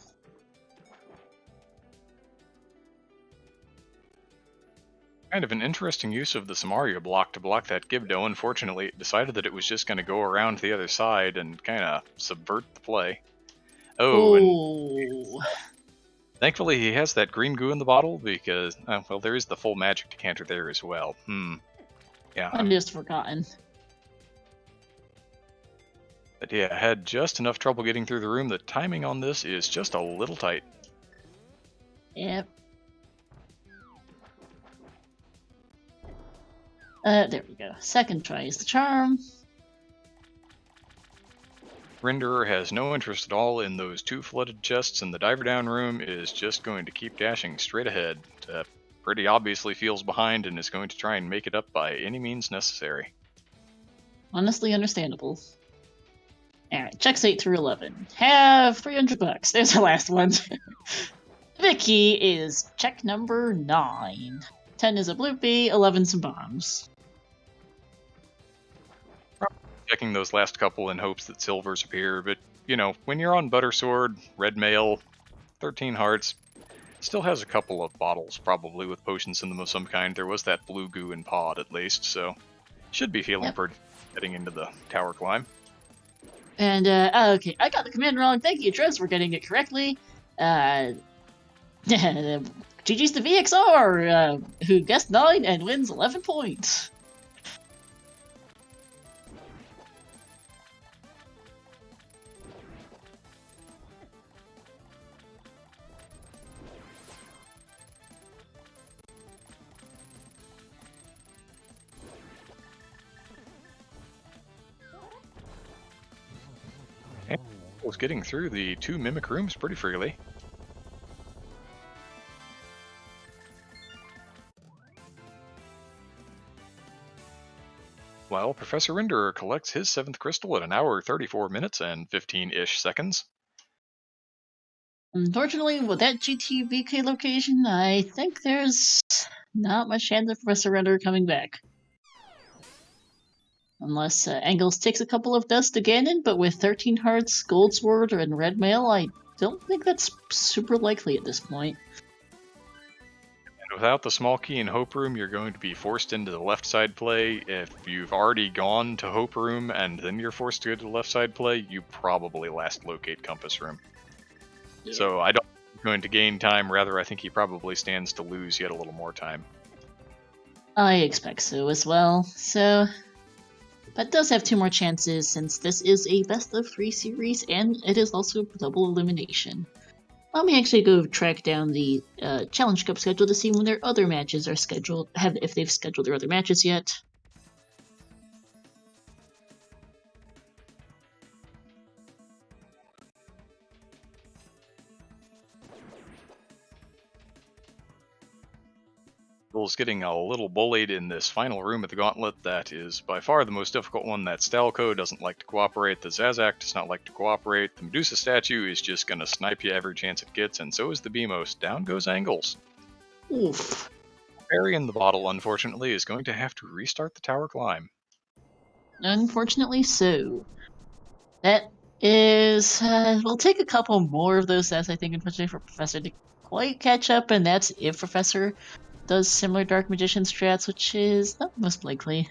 Kind of an interesting use of the Samaria block to block that Gibdo. Unfortunately, it decided that it was just going to go around the other side and kind of subvert the play. Oh, and thankfully he has that green goo in the bottle because, well, there is the full magic decanter there as well. Yeah.
I just forgotten.
But yeah, I had just enough trouble getting through the room. The timing on this is just a little tight.
Yep. There we go. Second try is the charm.
Renderer has no interest at all in those two flooded chests, and the diver down room is just going to keep dashing straight ahead. Pretty obviously feels behind and is going to try and make it up by any means necessary.
Honestly understandable. Alright, checks 8 through 11. Have $300. There's the last one. Vicky is check number 9. 10 is a bloopy, 11 some bombs.
Checking those last couple in hopes that silvers appear, but, you know, when you're on Buttersword, Red Mail, 13 hearts, still has a couple of bottles, probably with potions in them of some kind. There was that blue goo in pod, at least, so should be feeling pretty getting into the tower climb.
And, okay, I got the command wrong. Thank you, Dress, for getting it correctly. GG's to VXR, who guessed 9 and wins 11 points.
Was getting through the 2 mimic rooms pretty freely. While Professor Renderer collects his 7th crystal at 1 hour 34 minutes and 15-ish seconds.
Unfortunately, with that GTBK location, I think there's not much chance of Professor Renderer coming back. Unless Angles takes a couple of dusts to Ganon, but with 13 hearts, Gold Sword, and Red Mail, I don't think that's super likely at this point.
And without the small key in Hope Room, you're going to be forced into the left side play. If you've already gone to Hope Room and then you're forced to go to the left side play, you probably last locate Compass Room. Yeah. So I don't think he's going to gain time, rather I think he probably stands to lose yet a little more time.
I expect so as well, so... But does have 2 more chances since this is a best of 3 series and it is also double elimination. Let me actually go track down the Challenge Cup schedule to see when their other matches are scheduled, if they've scheduled their other matches yet.
Is getting a little bullied in this final room of the gauntlet that is by far the most difficult one. That Stalco doesn't like to cooperate, the Zazak does not like to cooperate, the Medusa statue is just gonna snipe you every chance it gets, and so is the Beamos. Down goes Angles.
Oof.
Fairy in the bottle, unfortunately, is going to have to restart the tower climb.
Unfortunately so. That is... we'll take a couple more of those deaths, I think, unfortunately, for Professor to quite catch up, and that's if Professor does similar Dark Magician strats, which is not most likely.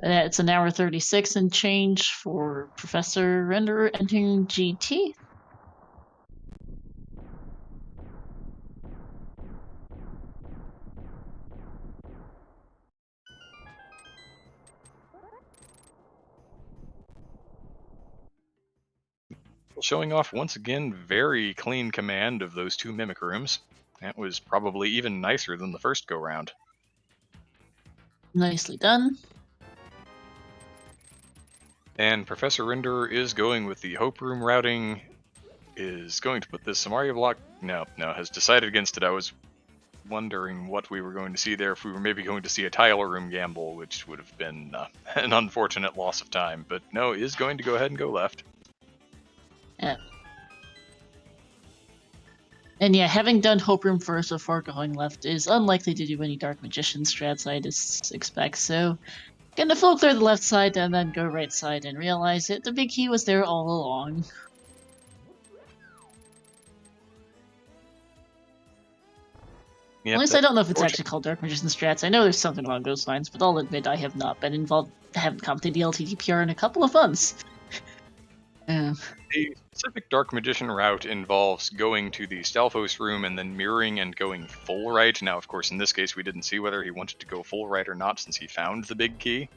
It's 1 hour 36 and change for Professor Renderer entering GT.
Showing off once again very clean command of those 2 mimic rooms. That was probably even nicer than the first go round.
Nicely done.
And Professor Renderer is going with the Hope Room routing, is going to put this Samaria block... No, has decided against it. I was wondering what we were going to see there, if we were maybe going to see a Tyler Room gamble, which would have been an unfortunate loss of time. But no, is going to go ahead and go left.
Yeah. And yeah, having done Hope Room first before going left is unlikely to do any Dark Magician strats, I just expect, so... Gonna filter the left side and then go right side and realize that the big key was there all along. Yep, at least I don't know if it's actually called Dark Magician strats. I know there's something along those lines, but I'll admit I have not been involved, haven't commented the ALTTP in a couple of months.
The specific Dark Magician route involves going to the Stalfos room and then mirroring and going full right. Now, of course, in this case, we didn't see whether he wanted to go full right or not since he found the big key.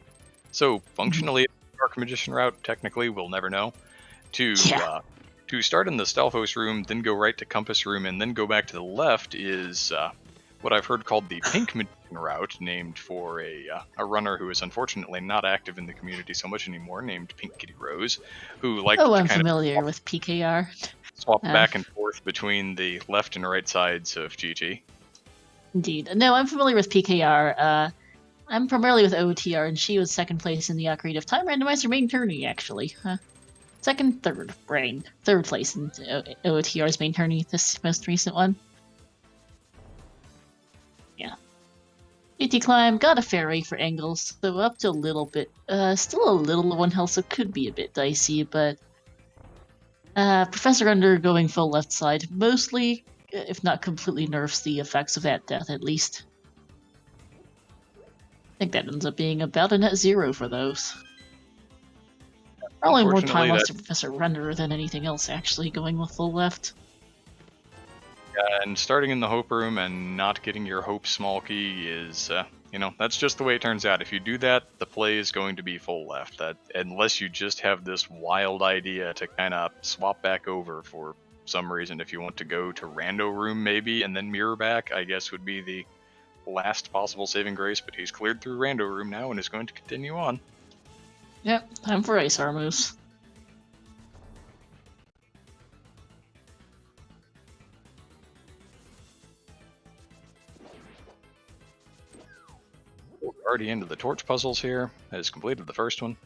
So, functionally, Dark Magician route, technically, we'll never know. To To start in the Stalfos room, then go right to Compass room, and then go back to the left is what I've heard called the Pink Magician route, named for a runner who is unfortunately not active in the community so much anymore, named Pink Kitty Rose, who liked
Oh,
to
I'm
kind
familiar
of
with PKR.
swap back and forth between the left and right sides of GT.
Indeed. No, I'm familiar with PKR. I'm primarily with OTR, and she was second place in the Creative Time Randomizer main tourney, actually. Second, third, brain. Third place in OTR's main tourney, this most recent one. Yeah. GT Climb got a fair rate for angles, so up to a little bit. Still a little low on health, so could be a bit dicey, but Professor Under going full left side mostly, if not completely, nerfs the effects of that death, at least. I think that ends up being about a net zero for those. Probably more time lost to Professor Render than anything else, actually, going with full left.
Yeah, and starting in the Hope room and not getting your Hope small key is, that's just the way it turns out. If you do that, the play is going to be full left. That unless you just have this wild idea to kind of swap back over for some reason. If you want to go to Rando room maybe and then mirror back, I guess would be the last possible saving grace, but he's cleared through Rando room now and is going to continue on.
Yep, time for Ice moves.
Already into the torch puzzles here, has completed the first one.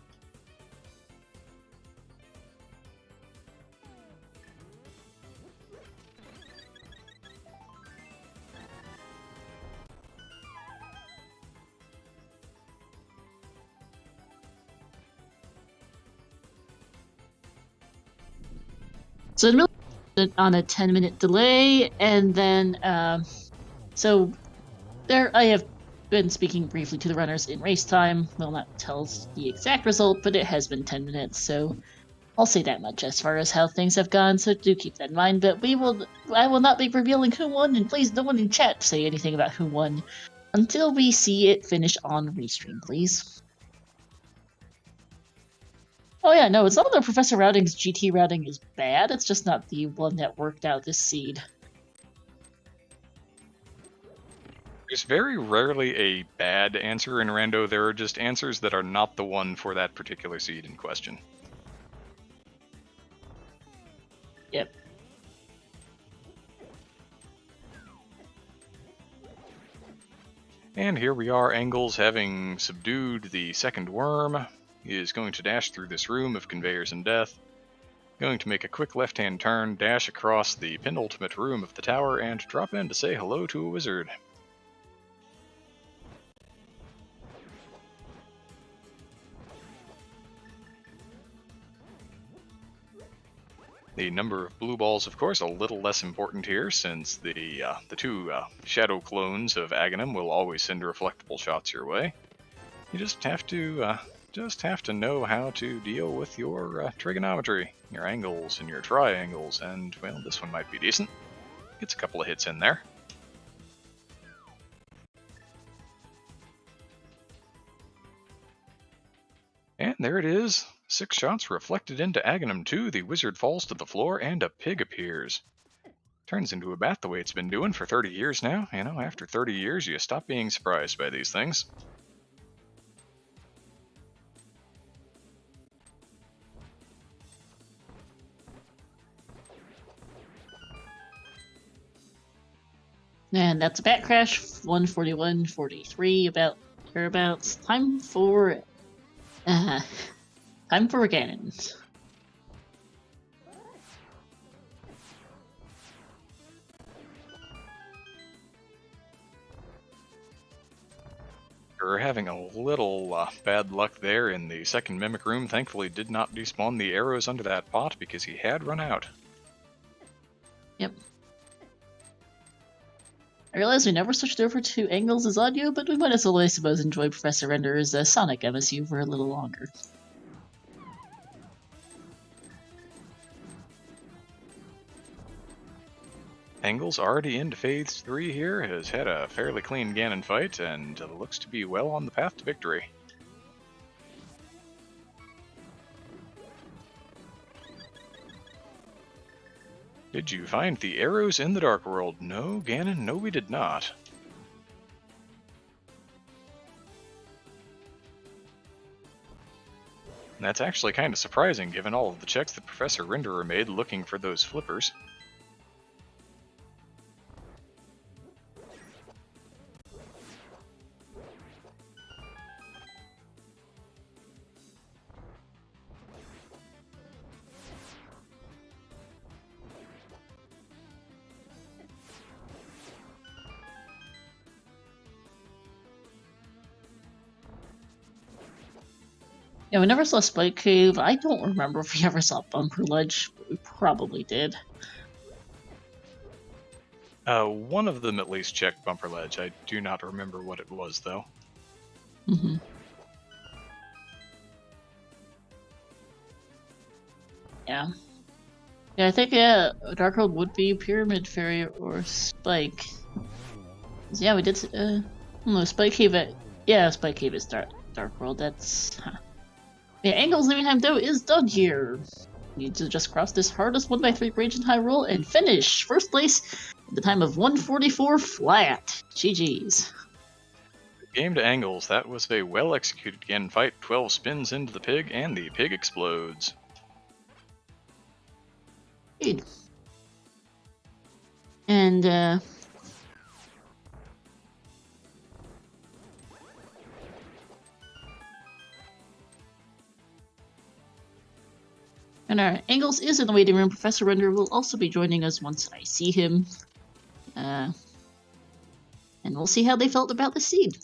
So on a 10-minute delay, and then so there I have been speaking briefly to the runners in race time. Will not tell us the exact result, but it has been 10 minutes, so I'll say that much as far as how things have gone, so do keep that in mind. But I will not be revealing who won, and please no one in chat say anything about who won until we see it finish on restream, please. Oh yeah, no, it's not that Professor Routing's GT routing is bad, it's just not the one that worked out this seed.
There's very rarely a bad answer in Rando, there are just answers that are not the one for that particular seed in question.
Yep.
And here we are, Angles, having subdued the second worm. He is going to dash through this room of conveyors and death. Going to make a quick left-hand turn, dash across the penultimate room of the tower, and drop in to say hello to a wizard. The number of blue balls, of course, a little less important here, since the two shadow clones of Ganon will always send reflectable shots your way. You just have to know how to deal with your trigonometry, your angles, and your triangles, and, well, this one might be decent. Gets a couple of hits in there. And there it is. 6 shots reflected into Ganon 2, the wizard falls to the floor, and a pig appears. Turns into a bat the way it's been doing for 30 years now. You know, after 30 years, you stop being surprised by these things.
And that's a bat crash, 141.43, about thereabouts. Time for Ganon.
We're having a little bad luck there in the second Mimic room. Thankfully did not despawn the arrows under that pot because he had run out.
Yep. I realize we never switched over to Anglhz' audio, but we might as well, I suppose, enjoy Professor Render's Sonic MSU for a little longer.
Angles already into Phase 3 here, has had a fairly clean Ganon fight, and looks to be well on the path to victory. Did you find the arrows in the Dark World? No, Ganon, no we did not. And that's actually kind of surprising given all of the checks that Professor Renderer made looking for those flippers.
Yeah, we never saw Spike Cave. I don't remember if we ever saw Bumper Ledge. We probably did.
One of them at least checked Bumper Ledge. I do not remember what it was, though.
Mm-hmm. Yeah. Yeah, I think, Dark World would be Pyramid Fairy or Spike. Yeah, we did, no, Spike Cave Spike Cave is Dark World, that's, huh. Yeah, Angle's living time, though, is done here. Need to just cross this hardest 1x3 range in Hyrule and finish first place at the time of 144 flat. GG's.
Game to Angles. That was a well-executed Ganon fight. 12 spins into the pig, and the pig explodes.
Good. And, our Angles is in the waiting room. Professor Render will also be joining us once I see him. And we'll see how they felt about the seed.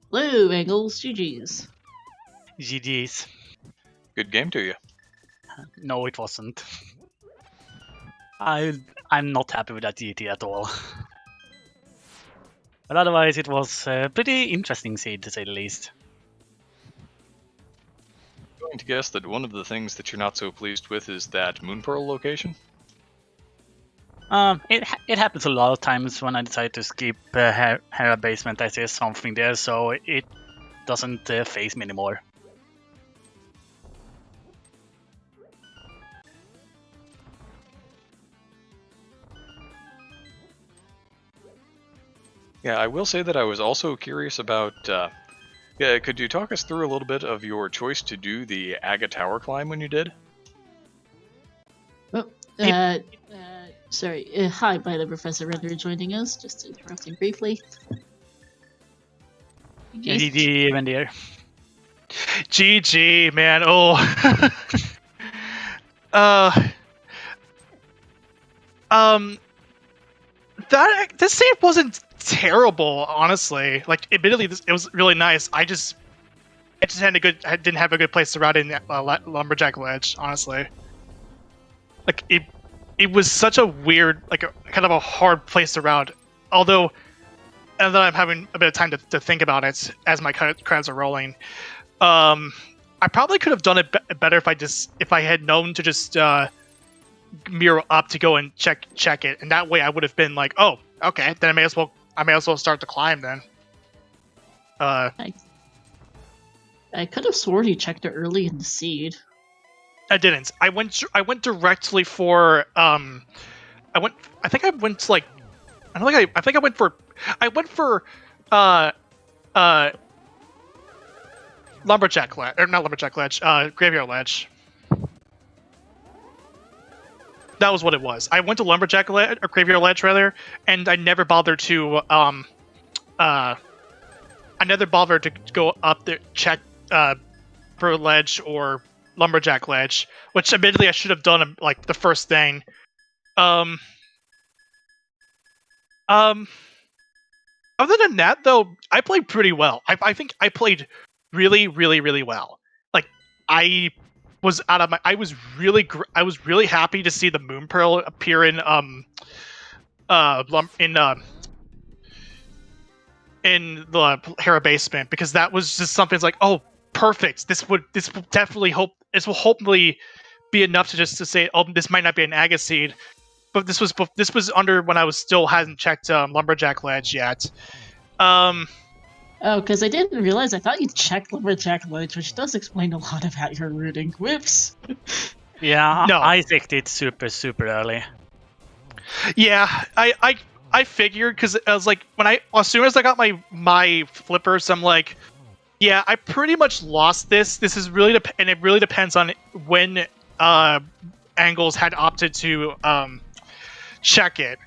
Hello, Angles. GG's.
GG's.
Good game to you.
No, it wasn't. I'm not happy with that GT at all. But otherwise, it was a pretty interesting seed, to say the least.
I'm going to guess that one of the things that you're not so pleased with is that Moon Pearl location?
It happens a lot of times when I decide to skip Hera Basement. I see something there, so it doesn't faze me anymore.
Yeah, I will say that I was also curious about... could you talk us through a little bit of your choice to do the Aga Tower climb when you did?
Oh, sorry. Hi, by the Professor Render joining us. Just interrupting briefly.
GG, even there. GG, man. Oh. This save wasn't terrible, honestly. Like, admittedly, it was really nice. I didn't have a good place to route in Lumberjack Ledge, honestly. Like, it was such a weird, like, kind of a hard place to route. Although, and then I'm having a bit of time to think about it as my credits are rolling. I probably could have done it better if I had known to just mirror up to go and check it, and that way I would have been like, oh, okay, then I may as well start the climb then.
I could have sworn you checked it early in the seed.
I didn't. I went directly for I think I went for Lumberjack Ledge, or not Lumberjack Ledge, Graveyard Ledge. That was what it was. I went to Lumberjack Ledge, or Graveyard Ledge rather, and I never bothered to go up there check for Ledge or Lumberjack Ledge, which admittedly I should have done like the first thing. Other than that, though, I played pretty well. I think I played really, really, really well. Like, I was really happy to see the Moon Pearl appear in the Hera Basement, because that was just something that's like, oh, perfect. This will hopefully be enough to say, oh, this might not be an Aga seed, but this was under when I hadn't checked Lumberjack Ledge yet.
Oh, because I didn't realize. I thought you checked Lumberjack Ledge, which does explain a lot about your routing. Whoops.
Yeah,
No.
I think it's super early.
Yeah, I figured because I was like as soon as I got my flippers, I'm like, yeah, I pretty much lost this. This is really and it really depends on when Angles had opted to check it.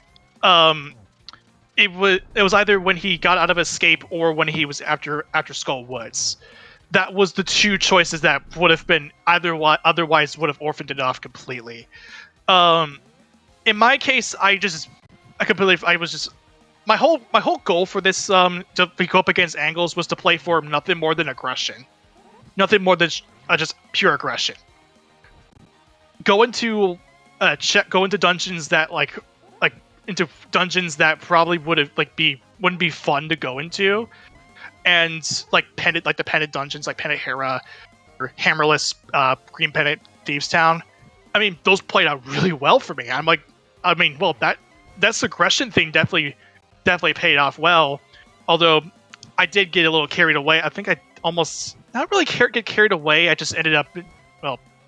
It was either when he got out of escape or when he was after Skull Woods. That was the two choices that would have been otherwise would have orphaned it off completely. In my case, my whole goal for this to go up against Angles was to play for nothing more than aggression, nothing more than just pure aggression. Go into dungeons that into dungeons that probably wouldn't be fun to go into, and the pendant dungeons like Pendant Hera or Hammerless Green Pendant Thieves Town. I mean, those played out really well for me. That aggression thing definitely paid off well. Although I did get a little carried away. I think I almost not really get carried away. I just ended up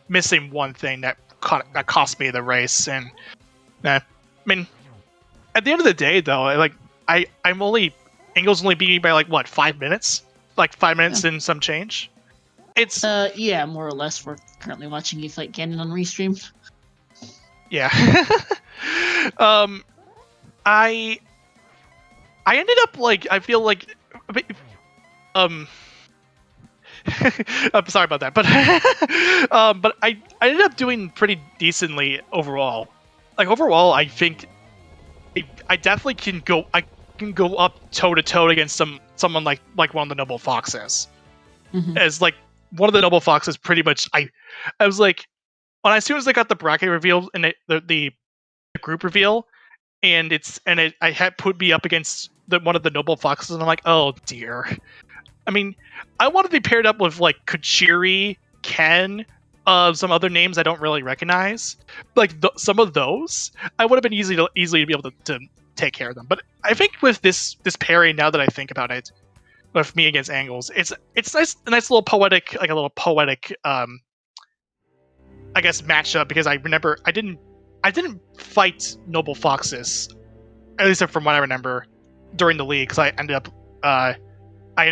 missing one thing that cost me the race. And I mean, at the end of the day, though, Angles only beat me by 5 minutes, 5 minutes and some change. It's
yeah, more or less. We're currently watching you fight Ganon on Restream.
Yeah. I ended up I feel like I'm sorry about that, but but I ended up doing pretty decently overall. Overall, I think I definitely can go up toe to toe against someone like one of the Noble Foxes.
Mm-hmm.
As one of the Noble Foxes, pretty much I was as soon as I got the bracket reveal and the group reveal, I had put me up against one of the Noble Foxes, and I'm like, oh dear. I mean, I want to be paired up with Kuchiri, Ken, some other names I don't really recognize. Some of those, I would have been easily to be able to take care of them. But I think with this pairing, now that I think about it, with me against Angles, it's nice, a nice little poetic, I guess, matchup, because I remember I didn't fight Noble Foxes, at least from what I remember, during the league, because I ended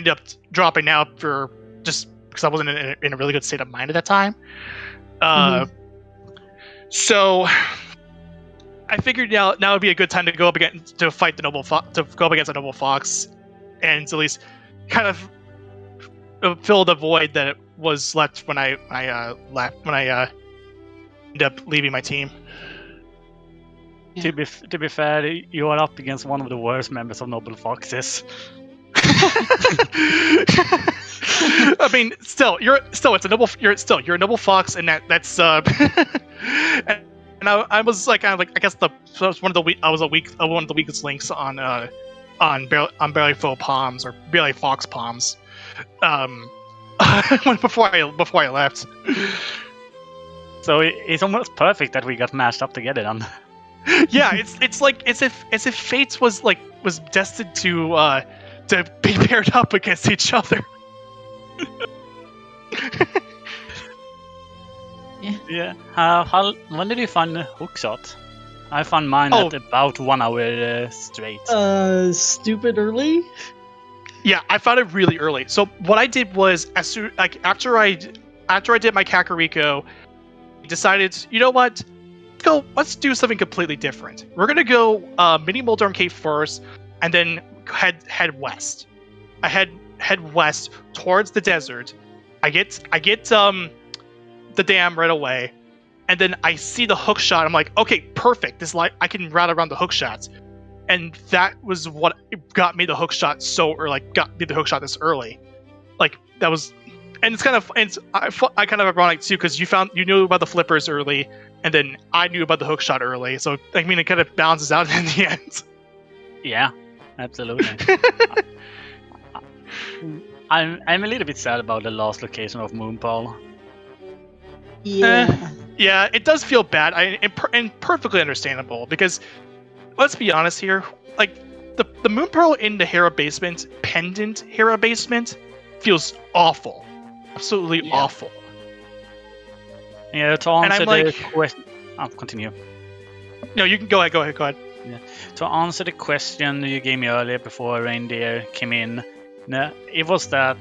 up dropping out for just because I wasn't in a really good state of mind at that time. So I figured now would be a good time to go up against a Noble Fox, and at least kind of fill the void that was left when I ended up leaving my team.
Yeah. To be fair, you are up against one of the worst members of Noble Foxes.
I mean, you're a Noble Fox, and that's and I was I guess I was one of the weakest links on Barely Faux Palms or Barely Fox Palms. Before I left.
So it's almost perfect that we got mashed up together then.
Yeah, it's as if fates was destined to be paired up against each other.
Yeah. When did you find the hookshot? I found mine at about 1 hour straight.
Stupid early.
Yeah, I found it really early. So what I did was, after I did my Kakariko, I decided, you know what? Let's do something completely different. We're gonna go Mini Moldorm Cave first, and then head west. I head west towards the desert. I get the dam right away, and then I see the hook shot. I'm like, okay, perfect. I can route around the hook shots, and that was what got me the hook shot got me the hook shot this early. That was, and it's kind of ironic too, because you knew about the flippers early, and then I knew about the hook shot early. So I mean, it kind of balances out in the end.
Yeah, absolutely. I'm a little bit sad about the last location of Moonpearl.
Yeah.
Yeah, it does feel bad, and perfectly understandable, because let's be honest here, the Moonpearl in the Hera basement, pendant Hera basement, feels awful, absolutely awful.
Yeah, to
And
answer
I'm
the
like-
question. Continue.
No, you can go ahead. Go ahead.
To answer the question you gave me earlier before Reindeer came in, it was that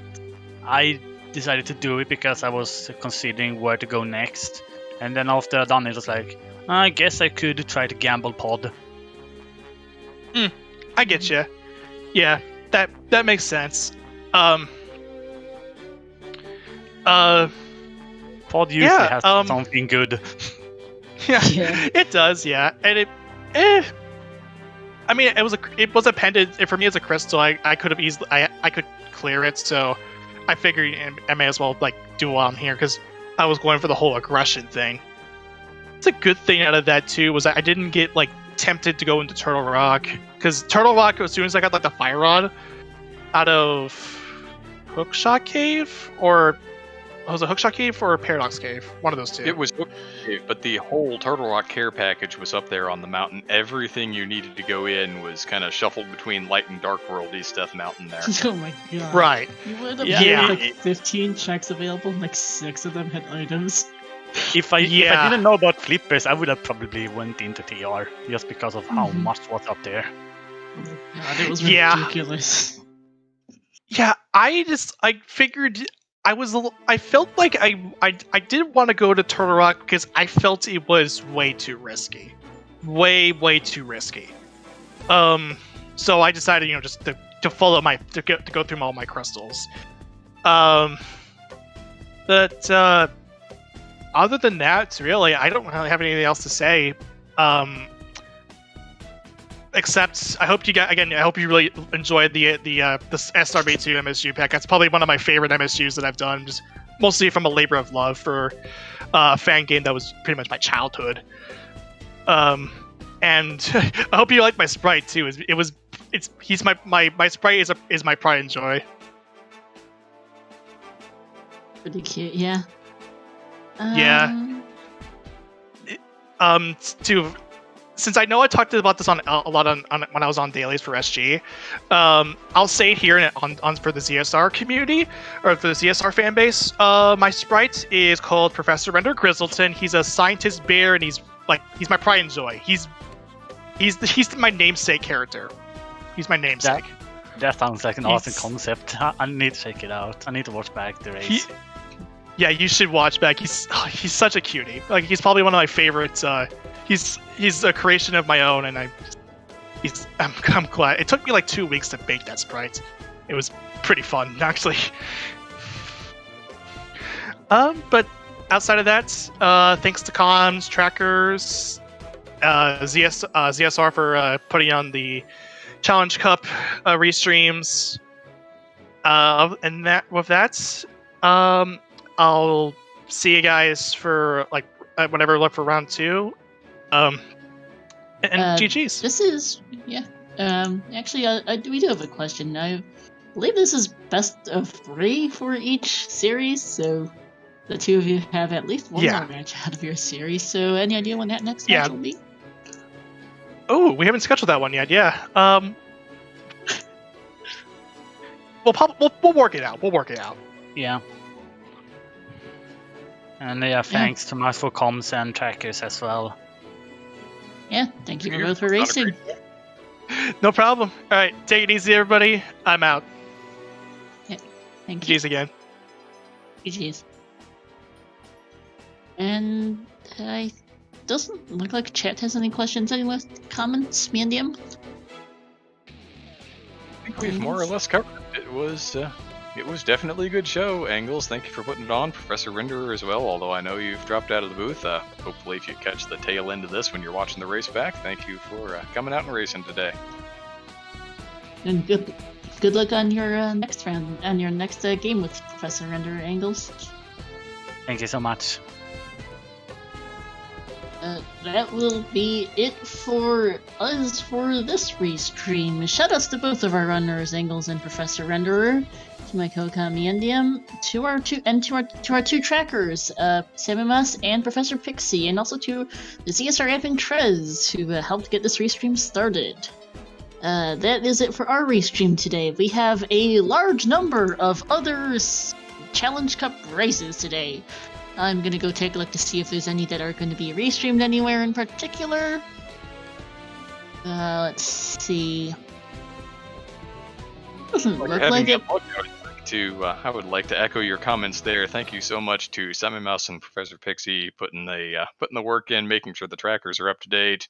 I decided to do it because I was considering where to go next. And then after I done it, was like, I guess I could try to gamble pod.
I get you. Yeah, that makes sense.
Pod usually has something good.
Yeah,
Yeah.
it does. Yeah, and I mean, it was appended for me as a crystal. I could have easily I could clear it, so I figured I may as well like do while I'm here because I was going for the whole aggression thing. It's a good thing out of that too was that I didn't get like tempted to go into Turtle Rock because Turtle Rock, as soon as I got like the fire rod out of Hookshot Cave, or was it Hookshot Cave or Paradox Cave? One of those two.
It was Hookshot Cave, but the whole Turtle Rock care package was up there on the mountain. Everything you needed to go in was kind of shuffled between light and dark worldy stuff mountain there.
Oh my god.
Right.
You would have
Yeah.
like 15 checks available, like 6 of them had items.
If I didn't know about flippers, I would have probably went into TR just because of how much was up there.
God, it was
Yeah.
ridiculous.
Yeah, I figured I felt like I didn't want to go to Turtle Rock because I felt it was way too risky. Way too risky. So I decided, just to follow to go through all my crystals. But other than that, really, I don't really have anything else to say. Except, I hope you really enjoyed the SRB2 MSU pack. That's probably one of my favorite MSUs that I've done, just mostly from a labor of love for a fan game that was pretty much my childhood. And I hope you like my sprite too. He's my sprite is my pride and joy.
Pretty cute, yeah.
Yeah. Since I know I talked about this a lot on when I was on dailies for SG, I'll say it here on for the ZSR community or for the ZSR fan base. My sprite is called Professor Render Grizzleton. He's a scientist bear, and he's my pride and joy. He's my namesake character. He's my namesake.
That sounds like an awesome concept. I need to check it out. I need to watch back the race.
Yeah, you should watch back. He's such a cutie. Like, he's probably one of my favorites. He's a creation of my own, and I'm glad. It took me like 2 weeks to bake that sprite. It was pretty fun, actually. But outside of that, thanks to comms, trackers, ZSR for putting on the Challenge Cup restreams. And with that, I'll see you guys for whenever I look for round 2. And GG's.
This is actually we do have a question. I believe this is best of 3 for each series, so the two of you have at least one more match out of your series. So any idea when that next match will be?
Oh, we haven't scheduled that one yet. Yeah. We'll work it out.
Yeah. And thanks to Mass for comms and trackers as well.
Yeah, thank you both for racing.
No problem. All right, take it easy, everybody. I'm out.
Yeah, thank you.
GG's again.
GG's. And doesn't look like chat has any questions. Any last comments, Mandium?
I think we've more or less covered it. It was definitely a good show. Angles, thank you for putting it on. Professor Renderer as well, although I know you've dropped out of the booth. Hopefully if you catch the tail end of this when you're watching the race back, thank you for coming out and racing today.
And good luck on your next round, on your next game with Professor Renderer, Angles.
Thank you so much.
That will be it for us for this restream. Shoutouts to both of our runners, Angles and Professor Renderer, to my co-com Yandium, to our two trackers, Samumas and Professor Pixie, and also to the ZSR admin Trez, who helped get this restream started. That is it for our restream today. We have a large number of other Challenge Cup races today. I'm gonna go take a look to see if there's any that are going to be restreamed anywhere in particular. Let's see. Doesn't look like it.
I would like to echo your comments there. Thank you so much to Simon Mouse and Professor Pixie putting the work in, making sure the trackers are up to date.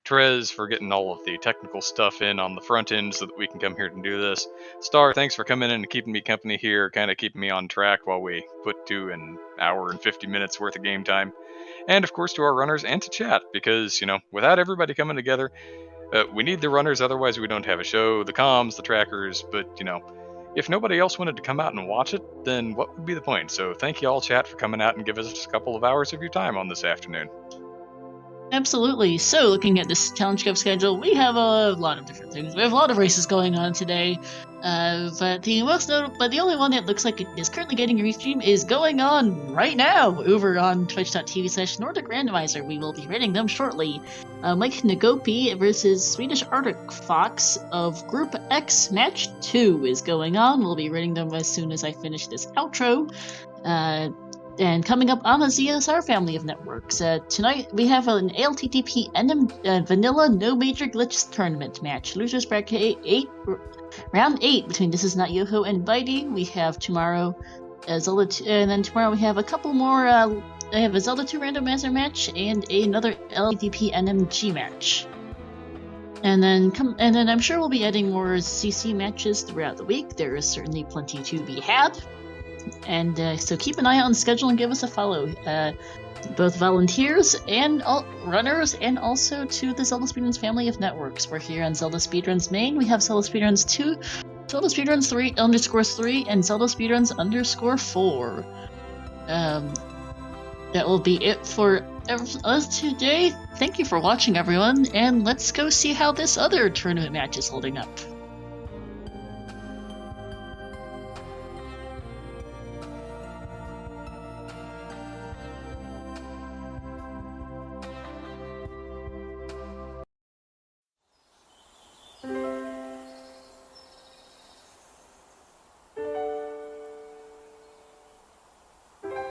Trez for getting all of the technical stuff in on the front end so that we can come here and do this. Star, thanks for coming in and keeping me company here, kind of keeping me on track while we put to an hour and 50 minutes worth of game time. And of course to our runners and to chat, because, without everybody coming together, we need the runners, otherwise we don't have a show, the comms, the trackers, but, if nobody else wanted to come out and watch it, then what would be the point? So thank you all, chat, for coming out and giving us a couple of hours of your time on this afternoon.
Absolutely. So, looking at this Challenge Cup schedule, we have a lot of different things. We have a lot of races going on today, but the most notable, but the only one that looks like it is currently getting a restream is going on right now over on twitch.tv/Nordic Randomizer. We will be rating them shortly. Mike Nagopi versus Swedish Arctic Fox of Group X Match 2 is going on. We'll be rating them as soon as I finish this outro. And coming up on the ZSR family of networks, tonight we have an ALTTP Vanilla No Major Glitches Tournament match. Losers bracket 8, round 8 between This Is Not Yoho and Bitey. We have tomorrow Zelda 2, and then tomorrow we have a couple more. I have a Zelda 2 Randomizer match and another ALTTP NMG match. And then I'm sure we'll be adding more CC matches throughout the week. There is certainly plenty to be had. And so keep an eye out on the schedule and give us a follow. Both volunteers and runners, and also to the Zelda Speedruns family of networks. We're here on Zelda Speedruns main. We have Zelda Speedruns 2, Zelda Speedruns 3_3, and Zelda Speedruns _4. That will be it for us today. Thank you for watching, everyone, and let's go see how this other tournament match is holding up.